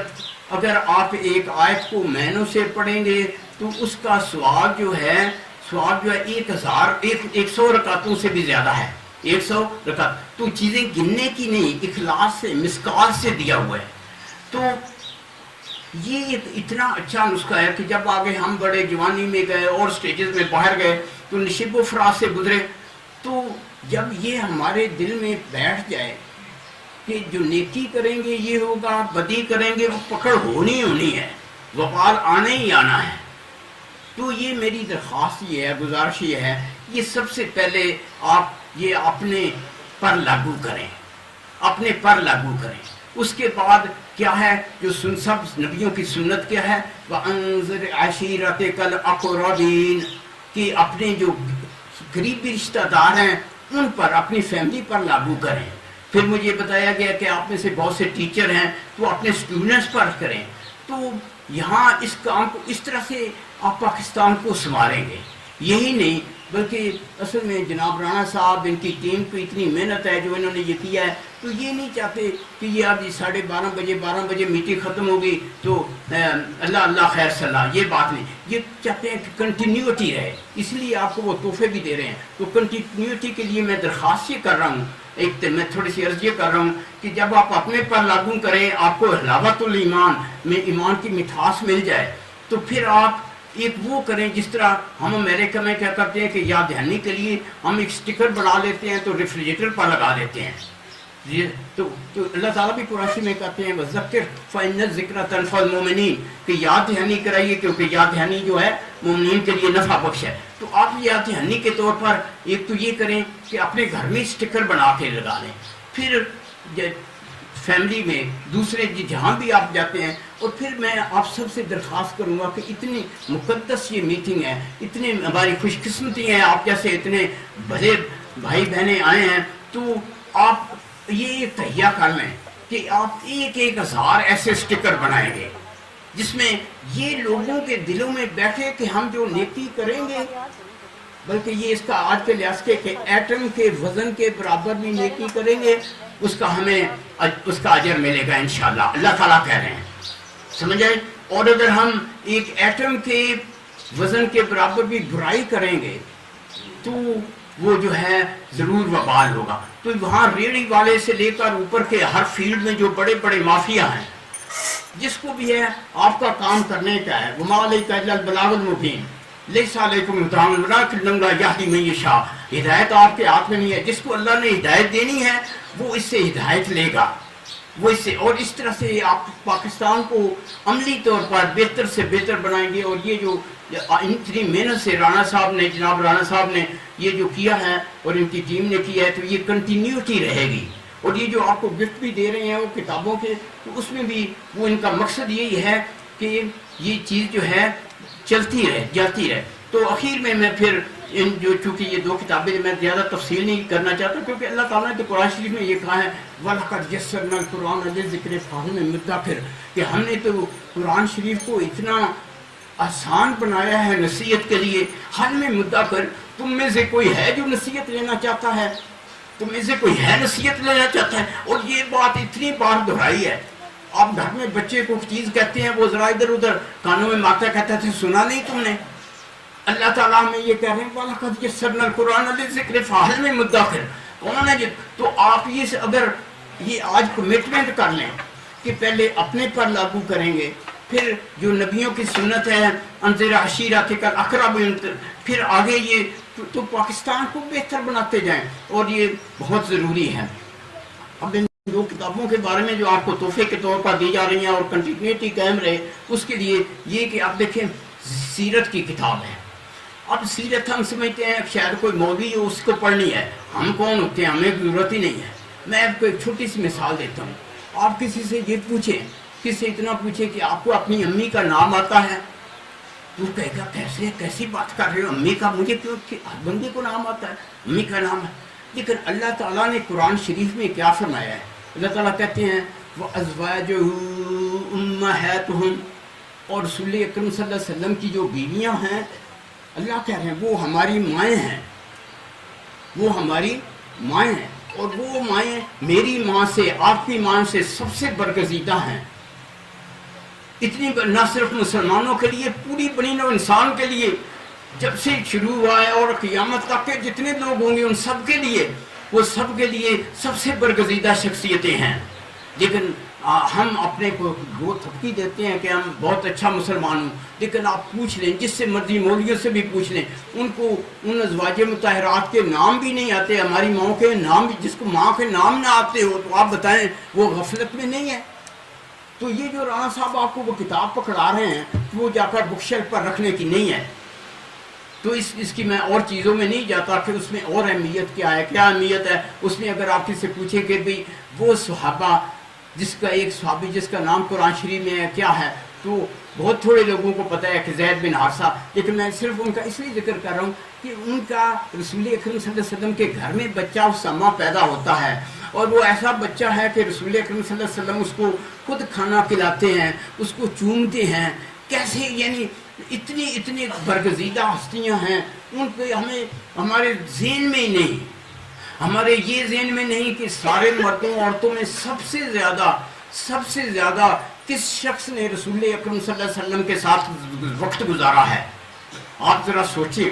اگر آپ ایک آیت کو معنوں سے پڑھیں گے تو اس کا ثواب جو ہے 100 رکعتوں سے بھی زیادہ ہے. 100 رکعت تو چیزیں گننے کی نہیں, اخلاص سے, مسکال سے دیا ہوا ہے. تو یہ اتنا اچھا نسخہ ہے کہ جب آگے ہم بڑے جوانی میں گئے اور سٹیجز میں باہر گئے تو نشیب و فراز سے گزرے, تو جب یہ ہمارے دل میں بیٹھ جائے کہ جو نیکی کریں گے یہ ہوگا, بدی کریں گے وہ پکڑ ہونی ہے, وبال آنے ہی آنا ہے. تو یہ میری درخواست یہ ہے, گزارش یہ ہے, یہ سب سے پہلے آپ یہ اپنے پر لاگو کریں, اپنے پر لاگو کریں. اس کے بعد کیا ہے جو سب نبیوں کی سنت کیا ہے, وَأَنذِرْ عَشِيرَتَكَ الْأَقْرَبِينَ, کہ اپنے جو قریبی رشتہ دار ہیں ان پر, اپنی فیملی پر لاگو کریں. پھر مجھے بتایا گیا کہ آپ میں سے بہت سے ٹیچر ہیں تو اپنے سٹوڈنٹس پر کریں. تو یہاں اس کام کو اس طرح سے آپ پاکستان کو سنواریں گے. یہی نہیں بلکہ اصل میں جناب رانا صاحب, ان کی ٹیم کو اتنی محنت ہے جو انہوں نے یہ کیا ہے, تو یہ نہیں چاہتے کہ یہ اب 12:30 بجے میٹنگ ختم ہوگی تو اللہ خیر صلاح, یہ بات نہیں. یہ چاہتے ہیں کہ کنٹینیوٹی رہے, اس لیے آپ کو وہ تحفے بھی دے رہے ہیں. تو کنٹینیوٹی کے لیے میں درخواست یہ کر رہا ہوں, ایک میں تھوڑی سی عرض یہ کر رہا ہوں کہ جب آپ اپنے پر لاگو کریں, آپ کو حلاوت الایمان میں ایمان کی مٹھاس مل جائے, تو پھر آپ ایک وہ کریں جس طرح ہم امریکہ میں کیا کرتے ہیں کہ یاد دہانی کے لیے ہم ایک سٹیکر بنا لیتے ہیں تو ریفریجریٹر پر لگا دیتے ہیں. تو اللہ تعالیٰ بھی قرآن میں کہتے ہیں وَذَكِّرْ فَإِنَّ الذِّكْرَ تَنفَعُ الْمُؤْمِنِينَ, کہ یاد دہانی کرائیے کیونکہ یاد دہانی جو ہے مومنین کے لیے نفع بخش ہے. تو آپ یاد دہانی کے طور پر ایک تو یہ کریں کہ اپنے گھر میں سٹیکر بنا کے لگا لیں, پھر فیملی میں دوسرے جہاں بھی آپ جاتے ہیں. اور پھر میں آپ سب سے درخواست کروں گا کہ اتنی مقدس یہ میٹنگ ہے, اتنے ہماری خوش قسمتی ہیں, آپ جیسے اتنے بڑے بھائی بہنیں آئے ہیں, تو آپ یہ تہیہ کر لیں کہ آپ 1000 ایسے سٹیکر بنائیں گے جس میں یہ لوگوں کے دلوں میں بیٹھے کہ ہم جو نیکی کریں گے, بلکہ یہ اس کا آج کے لحاظ کے کہ ایٹم کے وزن کے برابر بھی نیکی کریں گے, اس کا ہمیں اس کا اجر ملے گا انشاءاللہ. اللہ تعالیٰ کہہ رہے ہیں, سمجھ آئے. اور اگر ہم ایک ایٹم کے وزن کے برابر بھی برائی کریں گے تو وہ جو ہے ضرور وبال ہوگا. تو وہاں ریڑھی والے سے لے کر اوپر کے ہر فیلڈ میں جو بڑے بڑے مافیا ہیں, جس کو بھی ہے آپ کا کام کرنے کا ہے, وَمَا عَلَيْكَ إِلَّا الْبَلَاغُ الْمُبِينُ لَيْسَ عَلَيْكُمْ هُدَاهُمْ وَلَٰكِنَّ اللَّهَ يَهْدِي مَن يَشَاءُ. ہدایت آپ کے ہاتھ میں نہیں ہے, جس کو اللہ نے ہدایت دینی ہے وہ اس سے ہدایت لے گا, وہ اس سے. اور اس طرح سے آپ پاکستان کو عملی طور پر بہتر سے بہتر بنائیں گے. اور یہ جو اتنی محنت سے رانا صاحب نے, جناب رانا صاحب نے یہ جو کیا ہے اور ان کی ٹیم نے کیا ہے, تو یہ کنٹینیوٹی رہے گی. اور یہ جو آپ کو گفٹ بھی دے رہے ہیں وہ کتابوں کے, تو اس میں بھی وہ ان کا مقصد یہی ہے کہ یہ چیز جو ہے چلتی رہے, جاتی رہے. تو اخیر میں پھر ان جو چونکہ یہ 2 کتابیں میں زیادہ تفصیل نہیں کرنا چاہتا, کیونکہ اللہ تعالیٰ نے تو قرآن شریف میں یہ کہا ہے وَلَقَدْ يَسَّرْنَا الْقُرْآنَ لِلذِّكْرِ فَهَلْ مِن مُدَّكِرٍ, کہ ہم نے تو قرآن شریف کو اتنا آسان بنایا ہے نصیحت کے لیے. حل میں مدعکر, تم میں سے کوئی ہے جو نصیحت لینا چاہتا ہے, تم میں سے کوئی ہے نصیحت لینا چاہتا ہے. اور یہ بات اتنی بار دہرائی ہے آپ گھر میں بچے کو چیز کہتے ہیں وہ ذرا ادھر ادھر کانوں میں مارتا کہتا تھا سنا نہیں تم نے؟ اللہ تعالیٰ میں یہ کہہ رہے ہیں وَلَقَدْ يَسَّرْنَا الْقُرْآنَ لِلذِّكْرِ فَهَلْ مِن مُدَّكِرٍ. انہوں نے تو آپ یہ اگر یہ آج کمٹمنٹ کر لیں کہ پہلے اپنے پر لاگو کریں گے، پھر جو نبیوں کی سنت ہے انذر عشیرتک الاقربین، پھر آگے یہ تو پاکستان کو بہتر بناتے جائیں، اور یہ بہت ضروری ہے. اب ان دو کتابوں کے بارے میں جو آپ کو تحفے کے طور پر دی جا رہی ہیں اور کنٹینیوٹی قائم رہے، اس کے لیے یہ کہ آپ دیکھیں سیرت کی کتاب ہے. اب سیرت ہم سمجھتے ہیں شاید کوئی مولوی ہو اس کو پڑھنی ہے، ہم کون ہوتے ہیں، ہمیں ضرورت ہی نہیں ہے. میں آپ کو ایک چھوٹی سی مثال دیتا ہوں. آپ کسی سے یہ پوچھیں، کسی سے اتنا پوچھیں کہ آپ کو اپنی امی کا نام آتا ہے، تو کہے گا کیسی بات کر رہے ہو، امی کا مجھے کیوں، ہر بندے کو نام آتا ہے، امی کا نام ہے. لیکن اللہ تعالیٰ نے قرآن شریف میں کیا فرمایا ہے؟ اللہ تعالیٰ کہتے ہیں وَأَزْوَاجُهُ أُمَّهَاتُهُمْ، اور رسول اکرم صلی اللہ علیہ وسلم کی جو بیویاں ہیں اللہ کہہ رہے ہیں وہ ہماری مائیں ہیں، وہ ہماری مائیں ہیں، اور وہ مائیں میری ماں سے آپ کی ماں سے سب سے برگزیدہ ہیں. اتنی نہ صرف مسلمانوں کے لیے، پوری بنی نوع انسان کے لیے جب سے شروع ہوا ہے اور قیامت تک کے جتنے لوگ ہوں گے ان سب کے لیے، وہ سب کے لیے سب سے برگزیدہ شخصیتیں ہیں. لیکن ہم اپنے کو وہ تھپکی دیتے ہیں کہ ہم بہت اچھا مسلمان ہوں. لیکن آپ پوچھ لیں جس سے مرضی مولویوں سے بھی پوچھ لیں، ان کو ان ازواج مطہرات کے نام بھی نہیں آتے. ہماری ماں کے نام بھی، جس کو ماں کے نام نہ آتے ہو تو آپ بتائیں وہ غفلت میں نہیں ہے؟ تو یہ جو رانا صاحب آپ کو وہ کتاب پکڑا رہے ہیں وہ جا کر بک شیلف پر رکھنے کی نہیں ہے. تو اس کی میں اور چیزوں میں نہیں جاتا کہ اس میں اور اہمیت کیا ہے، کیا اہمیت ہے اس میں. اگر آپ کسی سے پوچھیں کہ بھئی وہ صحابہ، جس کا ایک صحابی جس کا نام قرآن شریف میں ہے کیا ہے، تو بہت تھوڑے لوگوں کو پتہ ہے کہ زید بن حارثہ. لیکن میں صرف ان کا اس لیے ذکر کر رہا ہوں کہ ان کا رسول اکرم صلی اللہ علیہ وسلم کے گھر میں بچہ اسامہ پیدا ہوتا ہے، اور وہ ایسا بچہ ہے کہ رسول اکرم صلی اللہ علیہ وسلم اس کو خود کھانا کھلاتے ہیں، اس کو چومتے ہیں. کیسے یعنی اتنی برگزیدہ ہستیاں ہیں، ان پہ ہمیں ہمارے ذہن میں ہی نہیں، ہمارے یہ ذہن میں نہیں کہ سارے مردوں عورتوں میں سب سے زیادہ کس شخص نے رسول اکرم صلی اللہ علیہ وسلم کے ساتھ وقت گزارا ہے. آپ ذرا سوچیں،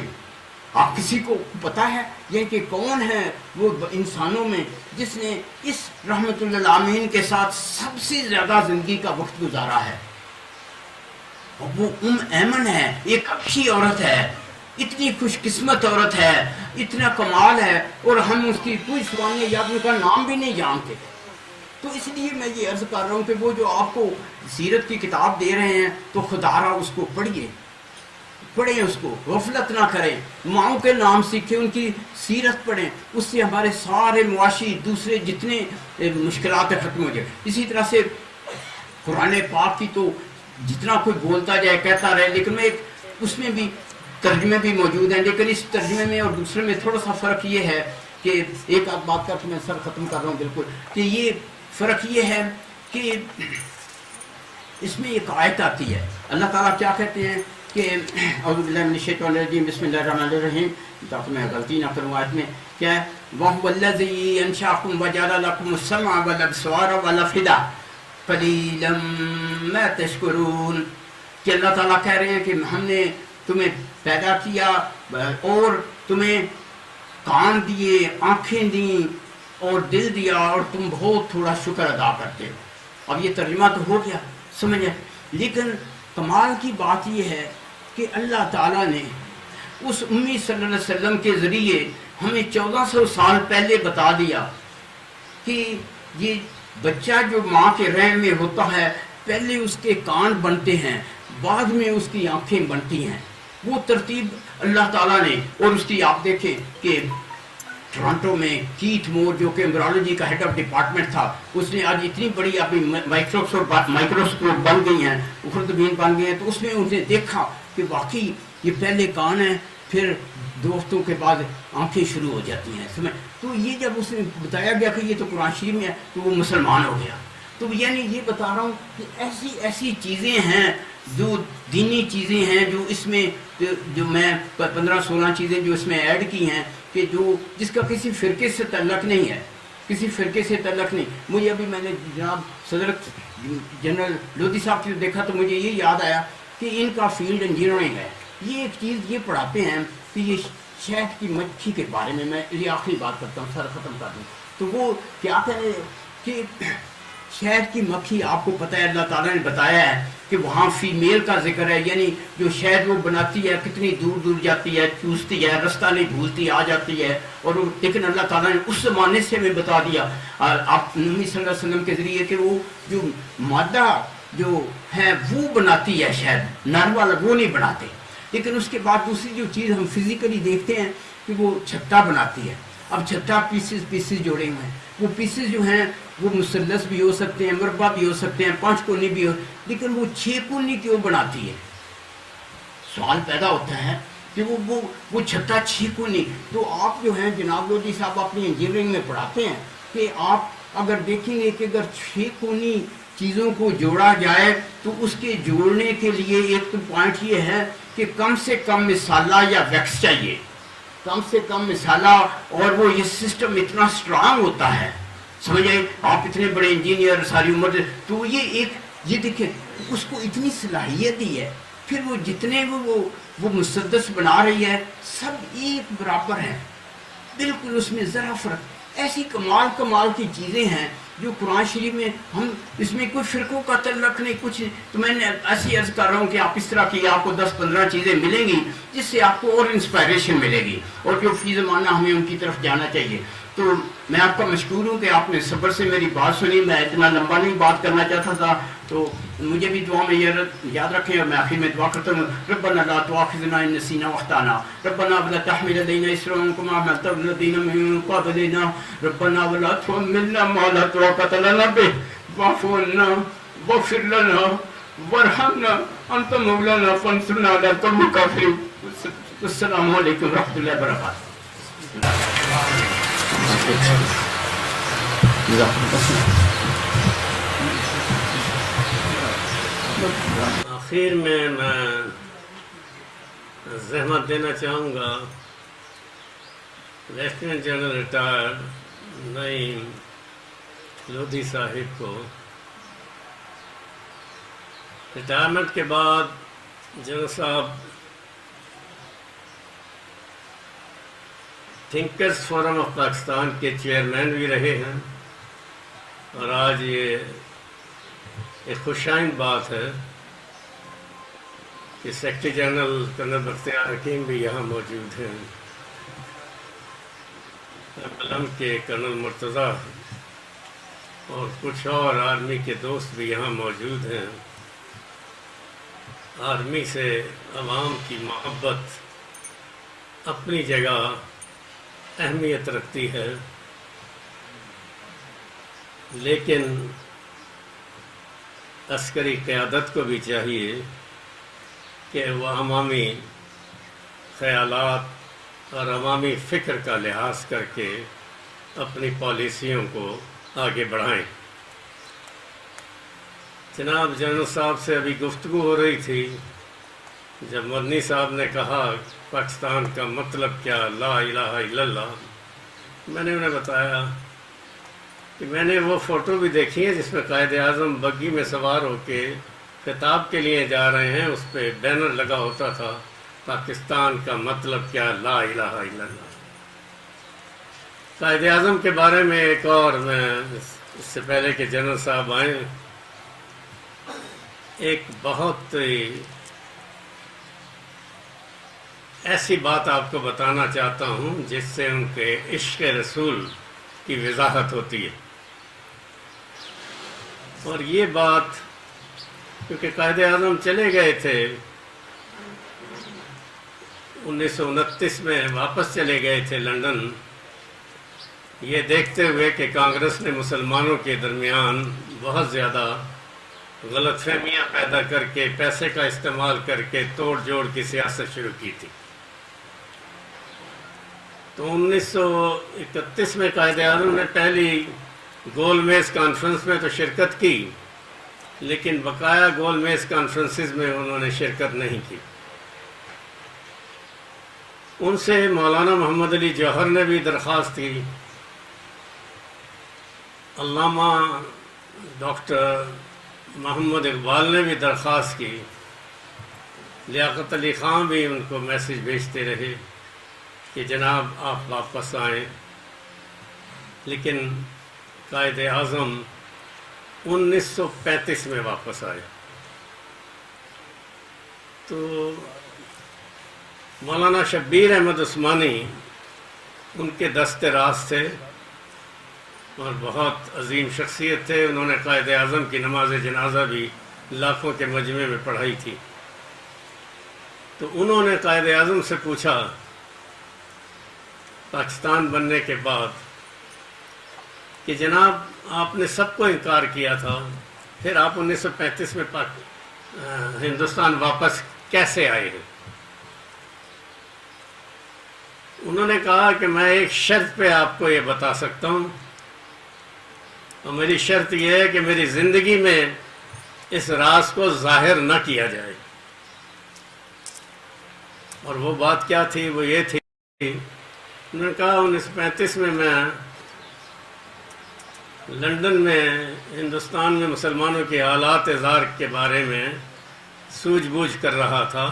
آپ کسی کو پتہ ہے یہ کہ کون ہے وہ انسانوں میں جس نے اس رحمت للعالمین کے ساتھ سب سے زیادہ زندگی کا وقت گزارا ہے؟ وہ ایمن ہے، ایک اچھی عورت ہے، اتنی خوش قسمت عورت ہے، اتنا کمال ہے، اور ہم اس کی کوئی سوانیہ یا ان کا نام بھی نہیں جانتے. تو اس لیے میں یہ عرض کر رہا ہوں کہ وہ جو آپ کو سیرت کی کتاب دے رہے ہیں تو خدا را اس کو پڑھیں، اس کو غفلت نہ کریں، ماؤں کے نام سیکھیں، ان کی سیرت پڑھیں. اس سے ہمارے سارے معاشی دوسرے جتنے مشکلات ختم ہو جائے. اسی طرح سے قرآن پاک کی تو جتنا کوئی بولتا جائے کہتا رہے، لیکن میں اس میں بھی ترجمے بھی موجود ہیں. لیکن اس ترجمے میں اور دوسرے میں تھوڑا سا فرق یہ ہے کہ ایک آدھ بات کر کے میں سر ختم کر رہا ہوں بالکل، کہ یہ فرق یہ ہے کہ اس میں ایک آیت آتی ہے. اللہ تعالیٰ کیا کہتے ہیں کہ اعوذ باللہ من الشیطان الرجیم بسم اللہ الرحمن الرحیم، تاکہ میں غلطی نہ کروں. آیت میں کیا ہے؟ وَهُوَ الَّذِي أَنشَأَكُمْ وَجَعَلَ لَكُمُ السَّمْعَ وَالْأَبْصَارَ وَالْأَفْئِدَةَ قَلِيلًا مَا تَشْكُرُونَ. کہ اللہ تعالیٰ کہہ رہے ہیں کہ ہم نے تمہیں پیدا کیا اور تمہیں کان دیے، آنکھیں دیں اور دل دیا، اور تم بہت تھوڑا شکر ادا کرتے ہو. اب یہ ترجمہ تو ہو گیا، سمجھے. لیکن کمال کی بات یہ ہے کہ اللہ تعالیٰ نے اس امی صلی اللہ علیہ وسلم کے ذریعے ہمیں 1400 سال پہلے بتا دیا کہ یہ بچہ جو ماں کے رحم میں ہوتا ہے پہلے اس کے کان بنتے ہیں، بعد میں اس کی آنکھیں بنتی ہیں. وہ ترتیب اللہ تعالیٰ نے. اور اس کی آپ دیکھیں کہ ٹورانٹو میں کیتھ مور جو کہ ایمبرالوجی کا ہیڈ آف ڈپارٹمنٹ تھا، اس نے آج اتنی بڑی اپنی مائکروسکوپ بن گئی ہیں، خوردبین بن گئی ہیں. تو اس میں انہوں نے دیکھا کہ واقعی یہ پہلے کان ہیں، پھر 2 ہفتوں کے بعد آنکھیں شروع ہو جاتی ہیں. سمجھ. تو یہ جب اس نے بتایا گیا کہ یہ تو قرآن شریف میں ہے تو وہ مسلمان ہو گیا. تو یعنی یہ بتا رہا ہوں کہ ایسی چیزیں ہیں جو دینی چیزیں ہیں جو اس میں جو میں 15-16 چیزیں جو اس میں ایڈ کی ہیں کہ جو جس کا کسی فرقے سے تعلق نہیں ہے. کسی فرقے سے تعلق نہیں. مجھے ابھی میں نے جناب صدر جنرل لودھی صاحب کی دیکھا تو مجھے یہ یاد آیا کہ ان کا فیلڈ انجینئرنگ ہے. یہ ایک چیز یہ پڑھاتے ہیں کہ یہ شہد کی مکھی کے بارے میں یہ آخری بات کرتا ہوں، سر ختم کر دوں. تو وہ کیا کہتے ہیں کہ شہد کی مکھی آپ کو پتہ ہے اللہ تعالیٰ نے بتایا ہے کہ وہاں فیمیل کا ذکر ہے، یعنی جو شہد وہ بناتی ہے کتنی دور دور جاتی ہے، چوستی ہے، رستہ نہیں بھولتی، آ جاتی ہے. اور وہ لیکن اللہ تعالیٰ نے اس زمانے سے ہمیں بتا دیا آپ نبی صلی اللہ علیہ وسلم کے ذریعے کہ وہ جو مادہ جو ہے وہ بناتی ہے شہد، نر والا وہ نہیں بناتے. لیکن اس کے بعد دوسری جو چیز ہم فزیکلی دیکھتے ہیں کہ وہ چھتا بناتی ہے. اب چھتا پیسز جوڑے ہوئے ہیں، وہ پیسز جو ہیں وہ مثلث بھی ہو سکتے ہیں، مربع بھی ہو سکتے ہیں، 5 کونی بھی ہو، لیکن وہ 6 کونی کیوں بناتی ہے؟ سوال پیدا ہوتا ہے کہ وہ چھتا 6 کونی. تو آپ جو ہیں جناب لودھی صاحب اپنی انجینئرنگ میں پڑھاتے ہیں کہ آپ اگر دیکھیں گے کہ اگر 6 کونی چیزوں کو جوڑا جائے تو اس کے جوڑنے کے لیے ایک تو پوائنٹ یہ ہے کہ کم سے کم مسالہ یا ویکس چاہیے، کم سے کم مسالہ. اور وہ یہ سسٹم اتنا سٹرانگ ہوتا ہے، سمجھے آپ اتنے بڑے انجینئر ساری عمر، تو یہ دیکھیں اس کو اتنی صلاحیت دی ہے. پھر وہ جتنے وہ مسدس بنا رہی ہے سب ایک برابر ہیں، بالکل اس میں ذرا فرق. ایسی کمال کی چیزیں ہیں جو قرآن شریف میں ہم اس میں کوئی فرقوں کا تعلق نہیں کچھ. تو میں نے ایسی عرض کر رہا ہوں کہ آپ اس طرح کی آپ کو 10-15 چیزیں ملیں گی جس سے آپ کو اور انسپائریشن ملے گی، اور جو فی زمانہ ہمیں ان کی طرف جانا چاہیے. تو میں آپ کا مشکور ہوں کہ آپ نے صبر سے میری بات سنی. میں اتنا لمبا نہیں بات کرنا چاہتا تھا، تو مجھے بھی دعا میں یہ یاد رکھیں. اور میں آخر میں دعا کرتا ہوں ربنا لا تؤاخذنا ان نسينا واخطانا ربنا ولا تحمل علينا إصرا كما حملته على الذين من قبلنا ربنا ولا تحملنا ما لا طاقة لنا به واعف عنا واغفر لنا وارحمنا أنت مولانا فانصرنا على القوم الكافرين. السلام علیکم ورحمۃ اللہ وبرکاتہ. آخر میں زحمت دینا چاہوں گا لیفٹیننٹ جنرل ریٹائر نعیم لودھی صاحب کو. ریٹائرمنٹ کے بعد جنرل صاحب تھنکرز فورم آف پاکستان کے چیئرمین بھی رہے ہیں، اور آج یہ ایک خوشائند بات ہے کہ سیکرٹری جنرل کرنل بختیار حکیم بھی یہاں موجود ہیں، علم کے کرنل مرتضیٰ اور کچھ اور آرمی کے دوست بھی یہاں موجود ہیں. آرمی سے عوام کی محبت اپنی جگہ اہمیت رکھتی ہے، لیکن عسکری قیادت کو بھی چاہیے کہ وہ عوامی خیالات اور عوامی فکر کا لحاظ کر کے اپنی پالیسیوں کو آگے بڑھائیں. جناب جنرل صاحب سے ابھی گفتگو ہو رہی تھی جب مدنی صاحب نے کہا پاکستان کا مطلب کیا لا الہ الا اللہ. میں نے انہیں بتایا کہ میں نے وہ فوٹو بھی دیکھی ہے جس میں قائد اعظم بگی میں سوار ہو کے خطاب کے لیے جا رہے ہیں، اس پہ بینر لگا ہوتا تھا پاکستان کا مطلب کیا لا الہ الا اللہ. قائد اعظم کے بارے میں ایک اور، میں اس سے پہلے کہ جنرل صاحب آئیں، ایک بہت ایسی بات آپ کو بتانا چاہتا ہوں جس سے ان کے عشق رسول کی وضاحت ہوتی ہے. اور یہ بات کیونکہ قائد اعظم چلے گئے تھے 1929 میں، واپس چلے گئے تھے لندن، یہ دیکھتے ہوئے کہ کانگریس نے مسلمانوں کے درمیان بہت زیادہ غلط فہمیاں پیدا کر کے پیسے کا استعمال کر کے توڑ جوڑ کی سیاست شروع کی تھی. تو 1931 میں قائد اعظم نے پہلی گول میز کانفرنس میں تو شرکت کی، لیکن بقایا گول میز کانفرنسز میں انہوں نے شرکت نہیں کی. ان سے مولانا محمد علی جوہر نے بھی درخواست کی علامہ ڈاکٹر محمد اقبال نے بھی درخواست کی، لیاقت علی خان بھی ان کو میسج بھیجتے رہے کہ جناب آپ واپس آئیں، لیکن قائد اعظم 1935 میں واپس آئے۔ تو مولانا شبیر احمد عثمانی ان کے دست راست تھے اور بہت عظیم شخصیت تھے۔ انہوں نے قائد اعظم کی نماز جنازہ بھی لاکھوں کے مجمع میں پڑھائی تھی۔ تو انہوں نے قائد اعظم سے پوچھا پاکستان بننے کے بعد کہ جناب آپ نے سب کو انکار کیا تھا، پھر آپ 1935 میں ہندوستان واپس کیسے آئے ہیں؟ انہوں نے کہا کہ میں ایک شرط پہ آپ کو یہ بتا سکتا ہوں، اور میری شرط یہ ہے کہ میری زندگی میں اس راز کو ظاہر نہ کیا جائے۔ اور وہ بات کیا تھی؟ وہ یہ تھی، انہوں نے کہا 1935 میں لندن میں ہندوستان میں مسلمانوں کے حالات اظہار کے بارے میں سوجھ بوجھ کر رہا تھا،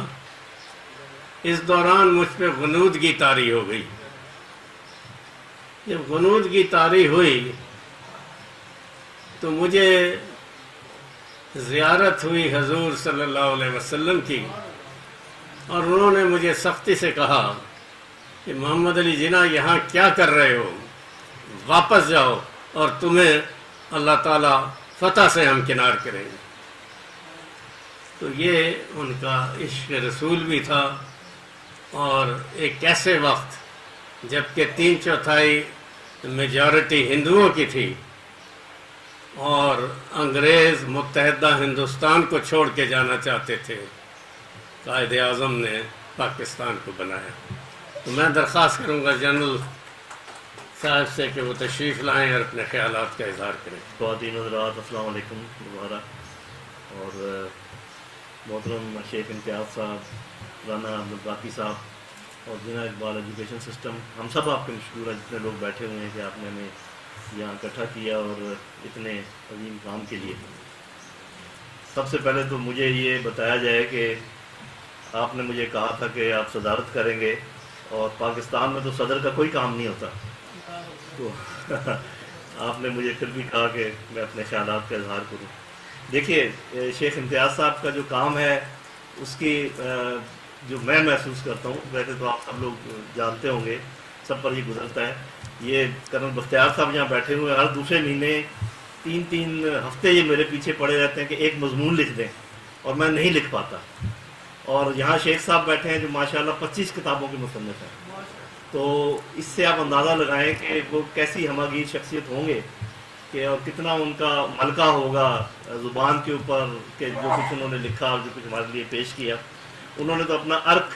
اس دوران مجھ پہ غنودگی طاری ہو گئی۔ جب غنودگی طاری ہوئی تو مجھے زیارت ہوئی حضور صلی اللہ علیہ وسلم کی، اور انہوں نے مجھے سختی سے کہا کہ محمد علی جناح یہاں کیا کر رہے ہو، واپس جاؤ اور تمہیں اللہ تعالیٰ فتح سے ہمکنار کریں گے۔ تو یہ ان کا عشق رسول بھی تھا، اور ایک ایسے وقت جبکہ 3/4 میجارٹی ہندوؤں کی تھی اور انگریز متحدہ ہندوستان کو چھوڑ کے جانا چاہتے تھے، قائد اعظم نے پاکستان کو بنایا۔ تو میں درخواست کروں گا جنرل صاحب سے کہ وہ تشریف لائیں اور اپنے خیالات کا اظہار کریں۔ خواتین حضرات السلام علیکم دوبارہ، اور محترم شیخ امتیاز صاحب، رانا عبدالباقی صاحب اور جناح اقبال ایجوکیشن سسٹم، ہم سب آپ کے مشکور ہیں جتنے لوگ بیٹھے ہوئے ہیں کہ آپ نے ہمیں یہاں اکٹھا کیا اور اتنے عظیم کام کے لیے۔ سب سے پہلے تو مجھے یہ بتایا جائے کہ آپ نے مجھے کہا تھا کہ آپ صدارت کریں گے، اور پاکستان میں تو صدر کا کوئی کام نہیں ہوتا، تو آپ نے مجھے پھر بھی کہا کہ میں اپنے خیالات کا اظہار کروں۔ دیکھیے شیخ امتیاز صاحب کا جو کام ہے اس کی جو میں محسوس کرتا ہوں، ویسے تو آپ سب لوگ جانتے ہوں گے، سب پر یہ گزرتا ہے، یہ کرنل بختیار صاحب یہاں بیٹھے ہوئے ہر دوسرے مہینے 3 ہفتے یہ میرے پیچھے پڑے رہتے ہیں کہ ایک مضمون لکھ دیں، اور میں نہیں لکھ پاتا۔ اور یہاں شیخ صاحب بیٹھے ہیں جو ماشاءاللہ 25 کتابوں کے مصنف ہیں، تو اس سے آپ اندازہ لگائیں کہ وہ کیسی ہماگیر شخصیت ہوں گے، کہ اور کتنا ان کا ملکہ ہوگا زبان کے اوپر، کہ جو کچھ انہوں نے لکھا اور جو کچھ ہمارے لیے پیش کیا۔ انہوں نے تو اپنا عرق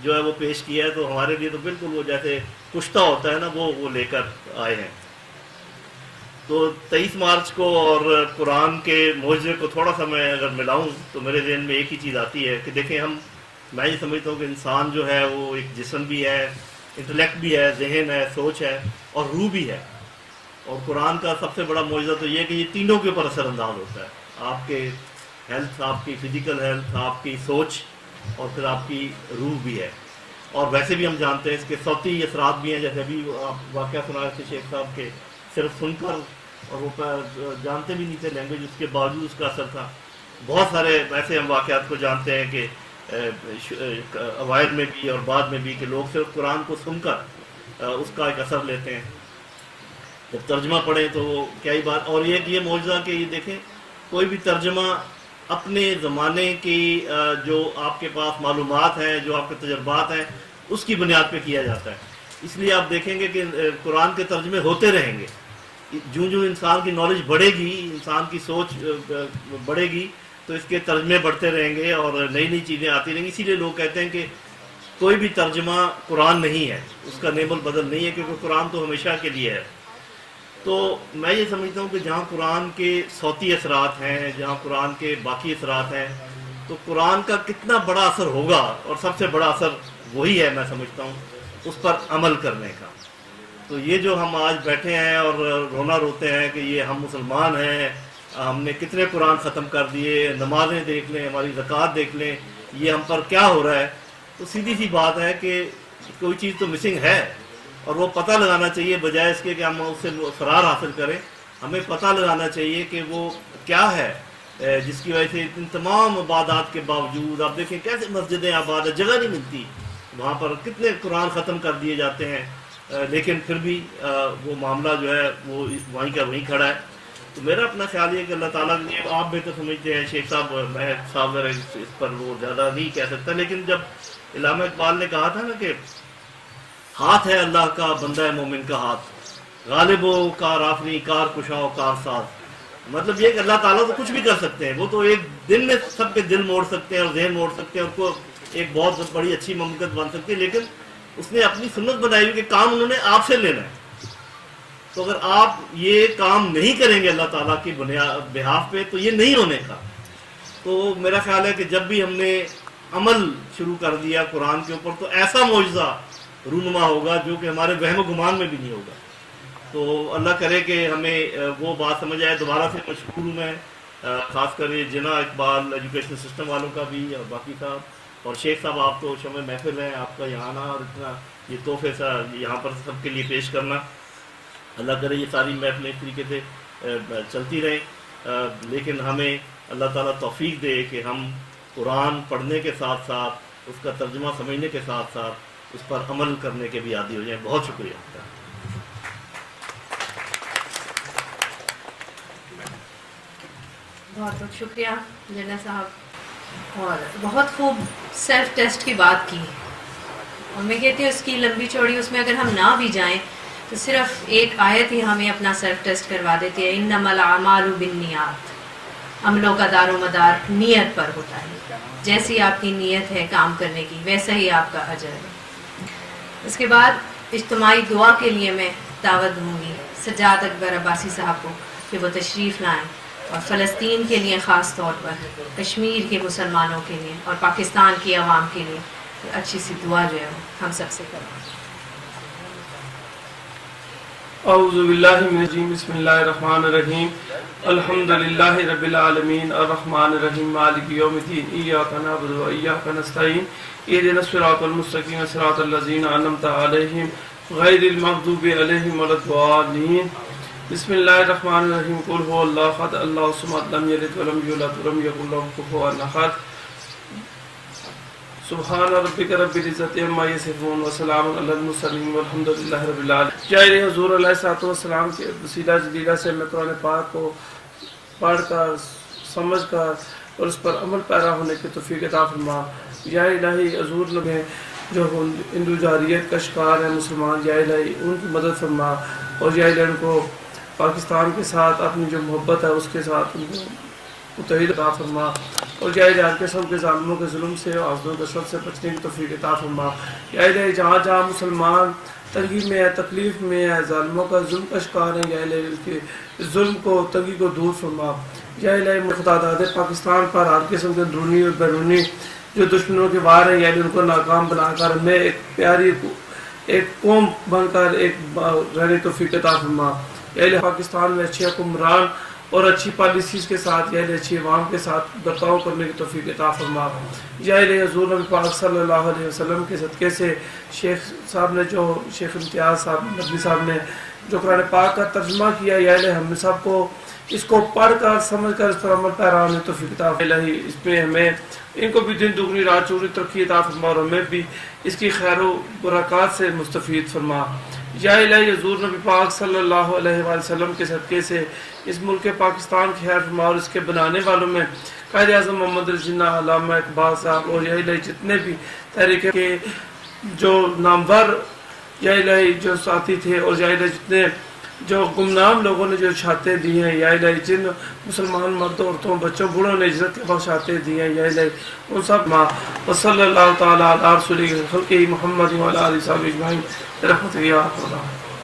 جو ہے وہ پیش کیا ہے، تو ہمارے لیے تو بالکل وہ جیسے کشتہ ہوتا ہے نا، وہ لے کر آئے ہیں۔ تو 23 مارچ کو اور قرآن کے معجزے کو تھوڑا سا میں اگر ملاؤں تو میرے ذہن میں ایک ہی چیز آتی ہے کہ دیکھیں، میں یہ سمجھتا ہوں کہ انسان جو ہے وہ ایک جسم بھی ہے، انٹلیکٹ بھی ہے، ذہن ہے، سوچ ہے اور روح بھی ہے، اور قرآن کا سب سے بڑا معجزہ تو یہ ہے کہ یہ تینوں کے اوپر اثر انداز ہوتا ہے، آپ کے ہیلتھ، آپ کی فزیکل ہیلتھ، آپ کی سوچ اور پھر آپ کی روح بھی ہے۔ اور ویسے بھی ہم جانتے ہیں اس کے صوتی اثرات بھی ہیں، جیسے ابھی آپ واقعہ سنا رہے تھے شیخ صاحب کے، صرف سن کر، اور وہ جانتے بھی نہیں تھے لینگویج، اس کے باوجود اس کا اثر تھا۔ بہت سارے ایسے ہم واقعات کو جانتے ہیں کہ اوائل میں بھی اور بعد میں بھی، کہ لوگ صرف قرآن کو سن کر اس کا ایک اثر لیتے ہیں، جب ترجمہ پڑھیں تو وہ کیا ہی بات۔ اور یہ معجزہ کہ یہ دیکھیں، کوئی بھی ترجمہ اپنے زمانے کی جو آپ کے پاس معلومات ہیں، جو آپ کے تجربات ہیں، اس کی بنیاد پہ کیا جاتا ہے۔ اس لیے آپ دیکھیں گے کہ قرآن کے ترجمے ہوتے رہیں گے، جو انسان کی نالج بڑھے گی، انسان کی سوچ بڑھے گی، تو اس کے ترجمے بڑھتے رہیں گے اور نئی نئی چیزیں آتی رہیں گی۔ اسی لیے لوگ کہتے ہیں کہ کوئی بھی ترجمہ قرآن نہیں ہے، اس کا نعم البدل نہیں ہے، کیونکہ قرآن تو ہمیشہ کے لیے ہے۔ تو میں یہ سمجھتا ہوں کہ جہاں قرآن کے صوتی اثرات ہیں، جہاں قرآن کے باقی اثرات ہیں، تو قرآن کا کتنا بڑا اثر ہوگا، اور سب سے بڑا اثر وہی ہے میں سمجھتا ہوں، اس پر عمل کرنے کا۔ تو یہ جو ہم آج بیٹھے ہیں اور رونا روتے ہیں کہ یہ ہم مسلمان ہیں، ہم نے کتنے قرآن ختم کر دیے، نمازیں دیکھ لیں، ہماری زکوٰۃ دیکھ لیں، یہ ہم پر کیا ہو رہا ہے، تو سیدھی سی بات ہے کہ کوئی چیز تو مسنگ ہے، اور وہ پتہ لگانا چاہیے، بجائے اس کے کہ ہم اس سے فرار حاصل کریں، ہمیں پتہ لگانا چاہیے کہ وہ کیا ہے جس کی وجہ سے ان تمام عبادات کے باوجود آپ دیکھیں کیسے مسجدیں آباد ہیں، جگہ نہیں ملتی، وہاں پر کتنے قرآن ختم کر دیے جاتے ہیں، لیکن پھر بھی وہ معاملہ جو ہے وہ وہیں کا وہیں کھڑا ہے۔ تو میرا اپنا خیال یہ کہ اللہ تعالیٰ نے، آپ بہتر سمجھتے ہیں شیخ صاحب، میں صاحب ذرا اس پر وہ زیادہ نہیں کہہ سکتا، لیکن جب علامہ اقبال نے کہا تھا نا کہ ہاتھ ہے اللہ کا بندہ ہے مومن کا ہاتھ، غالب و کار آفری، کار کشا و کار ساز، مطلب یہ کہ اللہ تعالیٰ تو کچھ بھی کر سکتے ہیں، وہ تو ایک دن میں سب کے دل موڑ سکتے ہیں اور ذہن موڑ سکتے ہیں، اور کو ایک بہت بڑی اچھی مملکت بن سکتی ہے، لیکن اس نے اپنی سنت بنائی ہوئی کہ کام انہوں نے آپ سے لینا ہے۔ تو اگر آپ یہ کام نہیں کریں گے اللہ تعالیٰ کی بہاف پہ تو یہ نہیں ہونے کا۔ تو میرا خیال ہے کہ جب بھی ہم نے عمل شروع کر دیا قرآن کے اوپر تو ایسا معجزہ رونما ہوگا جو کہ ہمارے وہم و گمان میں بھی نہیں ہوگا۔ تو اللہ کرے کہ ہمیں وہ بات سمجھ آئے۔ دوبارہ سے مشکور ہوں میں، خاص کر یہ جناح اقبال ایجوکیشن سسٹم والوں کا بھی، اور باقی صاحب اور شیخ صاحب، آپ تو شمع محفل ہیں، آپ کا یہاں آنا اور اتنا یہ تحفے سا یہاں پر سب کے لیے پیش کرنا، اللہ کرے یہ ساری محفلیں اس طریقے سے چلتی رہیں، لیکن ہمیں اللہ تعالیٰ توفیق دے کہ ہم قرآن پڑھنے کے ساتھ ساتھ اس کا ترجمہ سمجھنے کے ساتھ ساتھ اس پر عمل کرنے کے بھی عادی ہو جائیں۔ بہت شکریہ۔ بہت بہت شکریہ جناح صاحب، اور بہت خوب سیلف ٹیسٹ کی بات کی، اور میں کہتی ہوں اس کی لمبی چوڑی اس میں اگر ہم نہ بھی جائیں تو صرف ایک آیت ہی ہمیں اپنا سیلف ٹیسٹ کروا دیتی ہے، انما الاعمال بالنیات، عملوں کا دار و مدار نیت پر ہوتا ہے، جیسی آپ کی نیت ہے کام کرنے کی ویسا ہی آپ کا اجر ہے۔ اس کے بعد اجتماعی دعا کے لیے میں دعوت دوں گی سجاد اکبر عباسی صاحب کو کہ وہ تشریف لائیں، اور فلسطین کے لیے خاص طور پر، کشمیر کے مسلمانوں کے لیے اور پاکستان کی عوام کے لیے اچھی سی دعا جو ہے ہم سب سے کریں۔ اعوذ باللہ من الرجیم، بسم اللہ الرحمن الرحیم، الحمد للہ رب العالمین، الرحمن الرحیم، مالک یوم الدین، ایاک نعبد و ایاک نستعین، اہدنا الصراط المستقیم، صراط الذین انعمت علیہم غیر المغضوب علیہم ولا الضالین۔ بسم اللہ الرحمن الرحیم، قل هو اللہ احد اللہ الصمد لم یلد ولم یولد ولم یکن له کفوا احد۔ سبحان ربک رب العزت عما یصفون وسلام علی المرسلین والحمد للہ رب العالمین۔ جائر حضور علیہ الصلوۃ والسلام کے وسیلہ جلیلہ سے میں قرآن پاک کو پڑھ کر، سمجھ کر اور اس پر عمل پیرا ہونے کی توفیق عطا فرما۔ یا الہی حضور نے جو ہندو جاریت کا شکار ہیں مسلمان، یا الہی ان کی مدد فرما، اور یا الہی ان کو پاکستان کے ساتھ اپنی جو محبت ہے اس کے ساتھ ان کو متحد عطا فرما، اور یا الہی ہر قسم کے ظالموں کے ظلم سے اور حسد و دشت سے بچنے کی توفیق عطا فرما۔ یا الہی جہاں جہاں مسلمان تنگی میں ہے، تکلیف میں ہے، ظالموں کا ظلم کا شکار ہے، یا الہی ان کے ظلم کو، تنگی کو دور فرما۔ یا الہی خدا داد پاکستان پر ہر قسم کے اندرونی اور بیرونی جو دشمنوں کے وار ہیں، یا الہی ان کو ناکام بنا کر ہمیں ایک پیاری ایک قوم بن کر ایک رہنے توفیق عطا فرما۔ یا الہی پاکستان میں اچھے حکمران اور اچھی پالیسیز کے ساتھ، یا الہی اچھی عوام کے ساتھ برتاؤ کرنے کی توفیق عطا فرما۔ یا الہی حضور نبی پاک صلی اللہ علیہ وسلم کے صدقے سے شیخ صاحب نے جو، شیخ امتیاز صاحب ندوی صاحب نے جو قرآن پاک کا ترجمہ کیا، یا الہی ہم سب کو اس کو پڑھ کر سمجھ کر اس پر عمل پیرا ہونے کی توفیق عطا فرما۔ الہی اس میں ہمیں ان کو بھی دن دگنی رات چوگنی ترقی عطا فرما، اور ہمیں بھی اس کی خیر و برکات سے مستفید فرما۔ یا الہی حضور نبی پاک صلی اللہ علیہ وآلہ وسلم کے صدقے سے اس ملک پاکستان کی خیر فرما، اور اس کے بنانے والوں میں قائد اعظم محمد علی جناح، علامہ اقبال صاحب، اور یا الہی جتنے بھی تحریک کے جو نامور یا الہی جو ساتھی تھے، اور یا الہی جتنے جو گمنام لوگوں نے جو چھاتیں دی ہیں، یا الہی جن مسلمان مردوں، عورتوں، بچوں، بوڑھوں نے ہجرت کے وقت چھاتیں دی ہیں، یا الہی ان سب ما وصلی اللہ تعالیٰ علی رسولہ خلقہ محمد وعلی آلہ وصحبہ اجمعین برحمتک یا ارحم الراحمین۔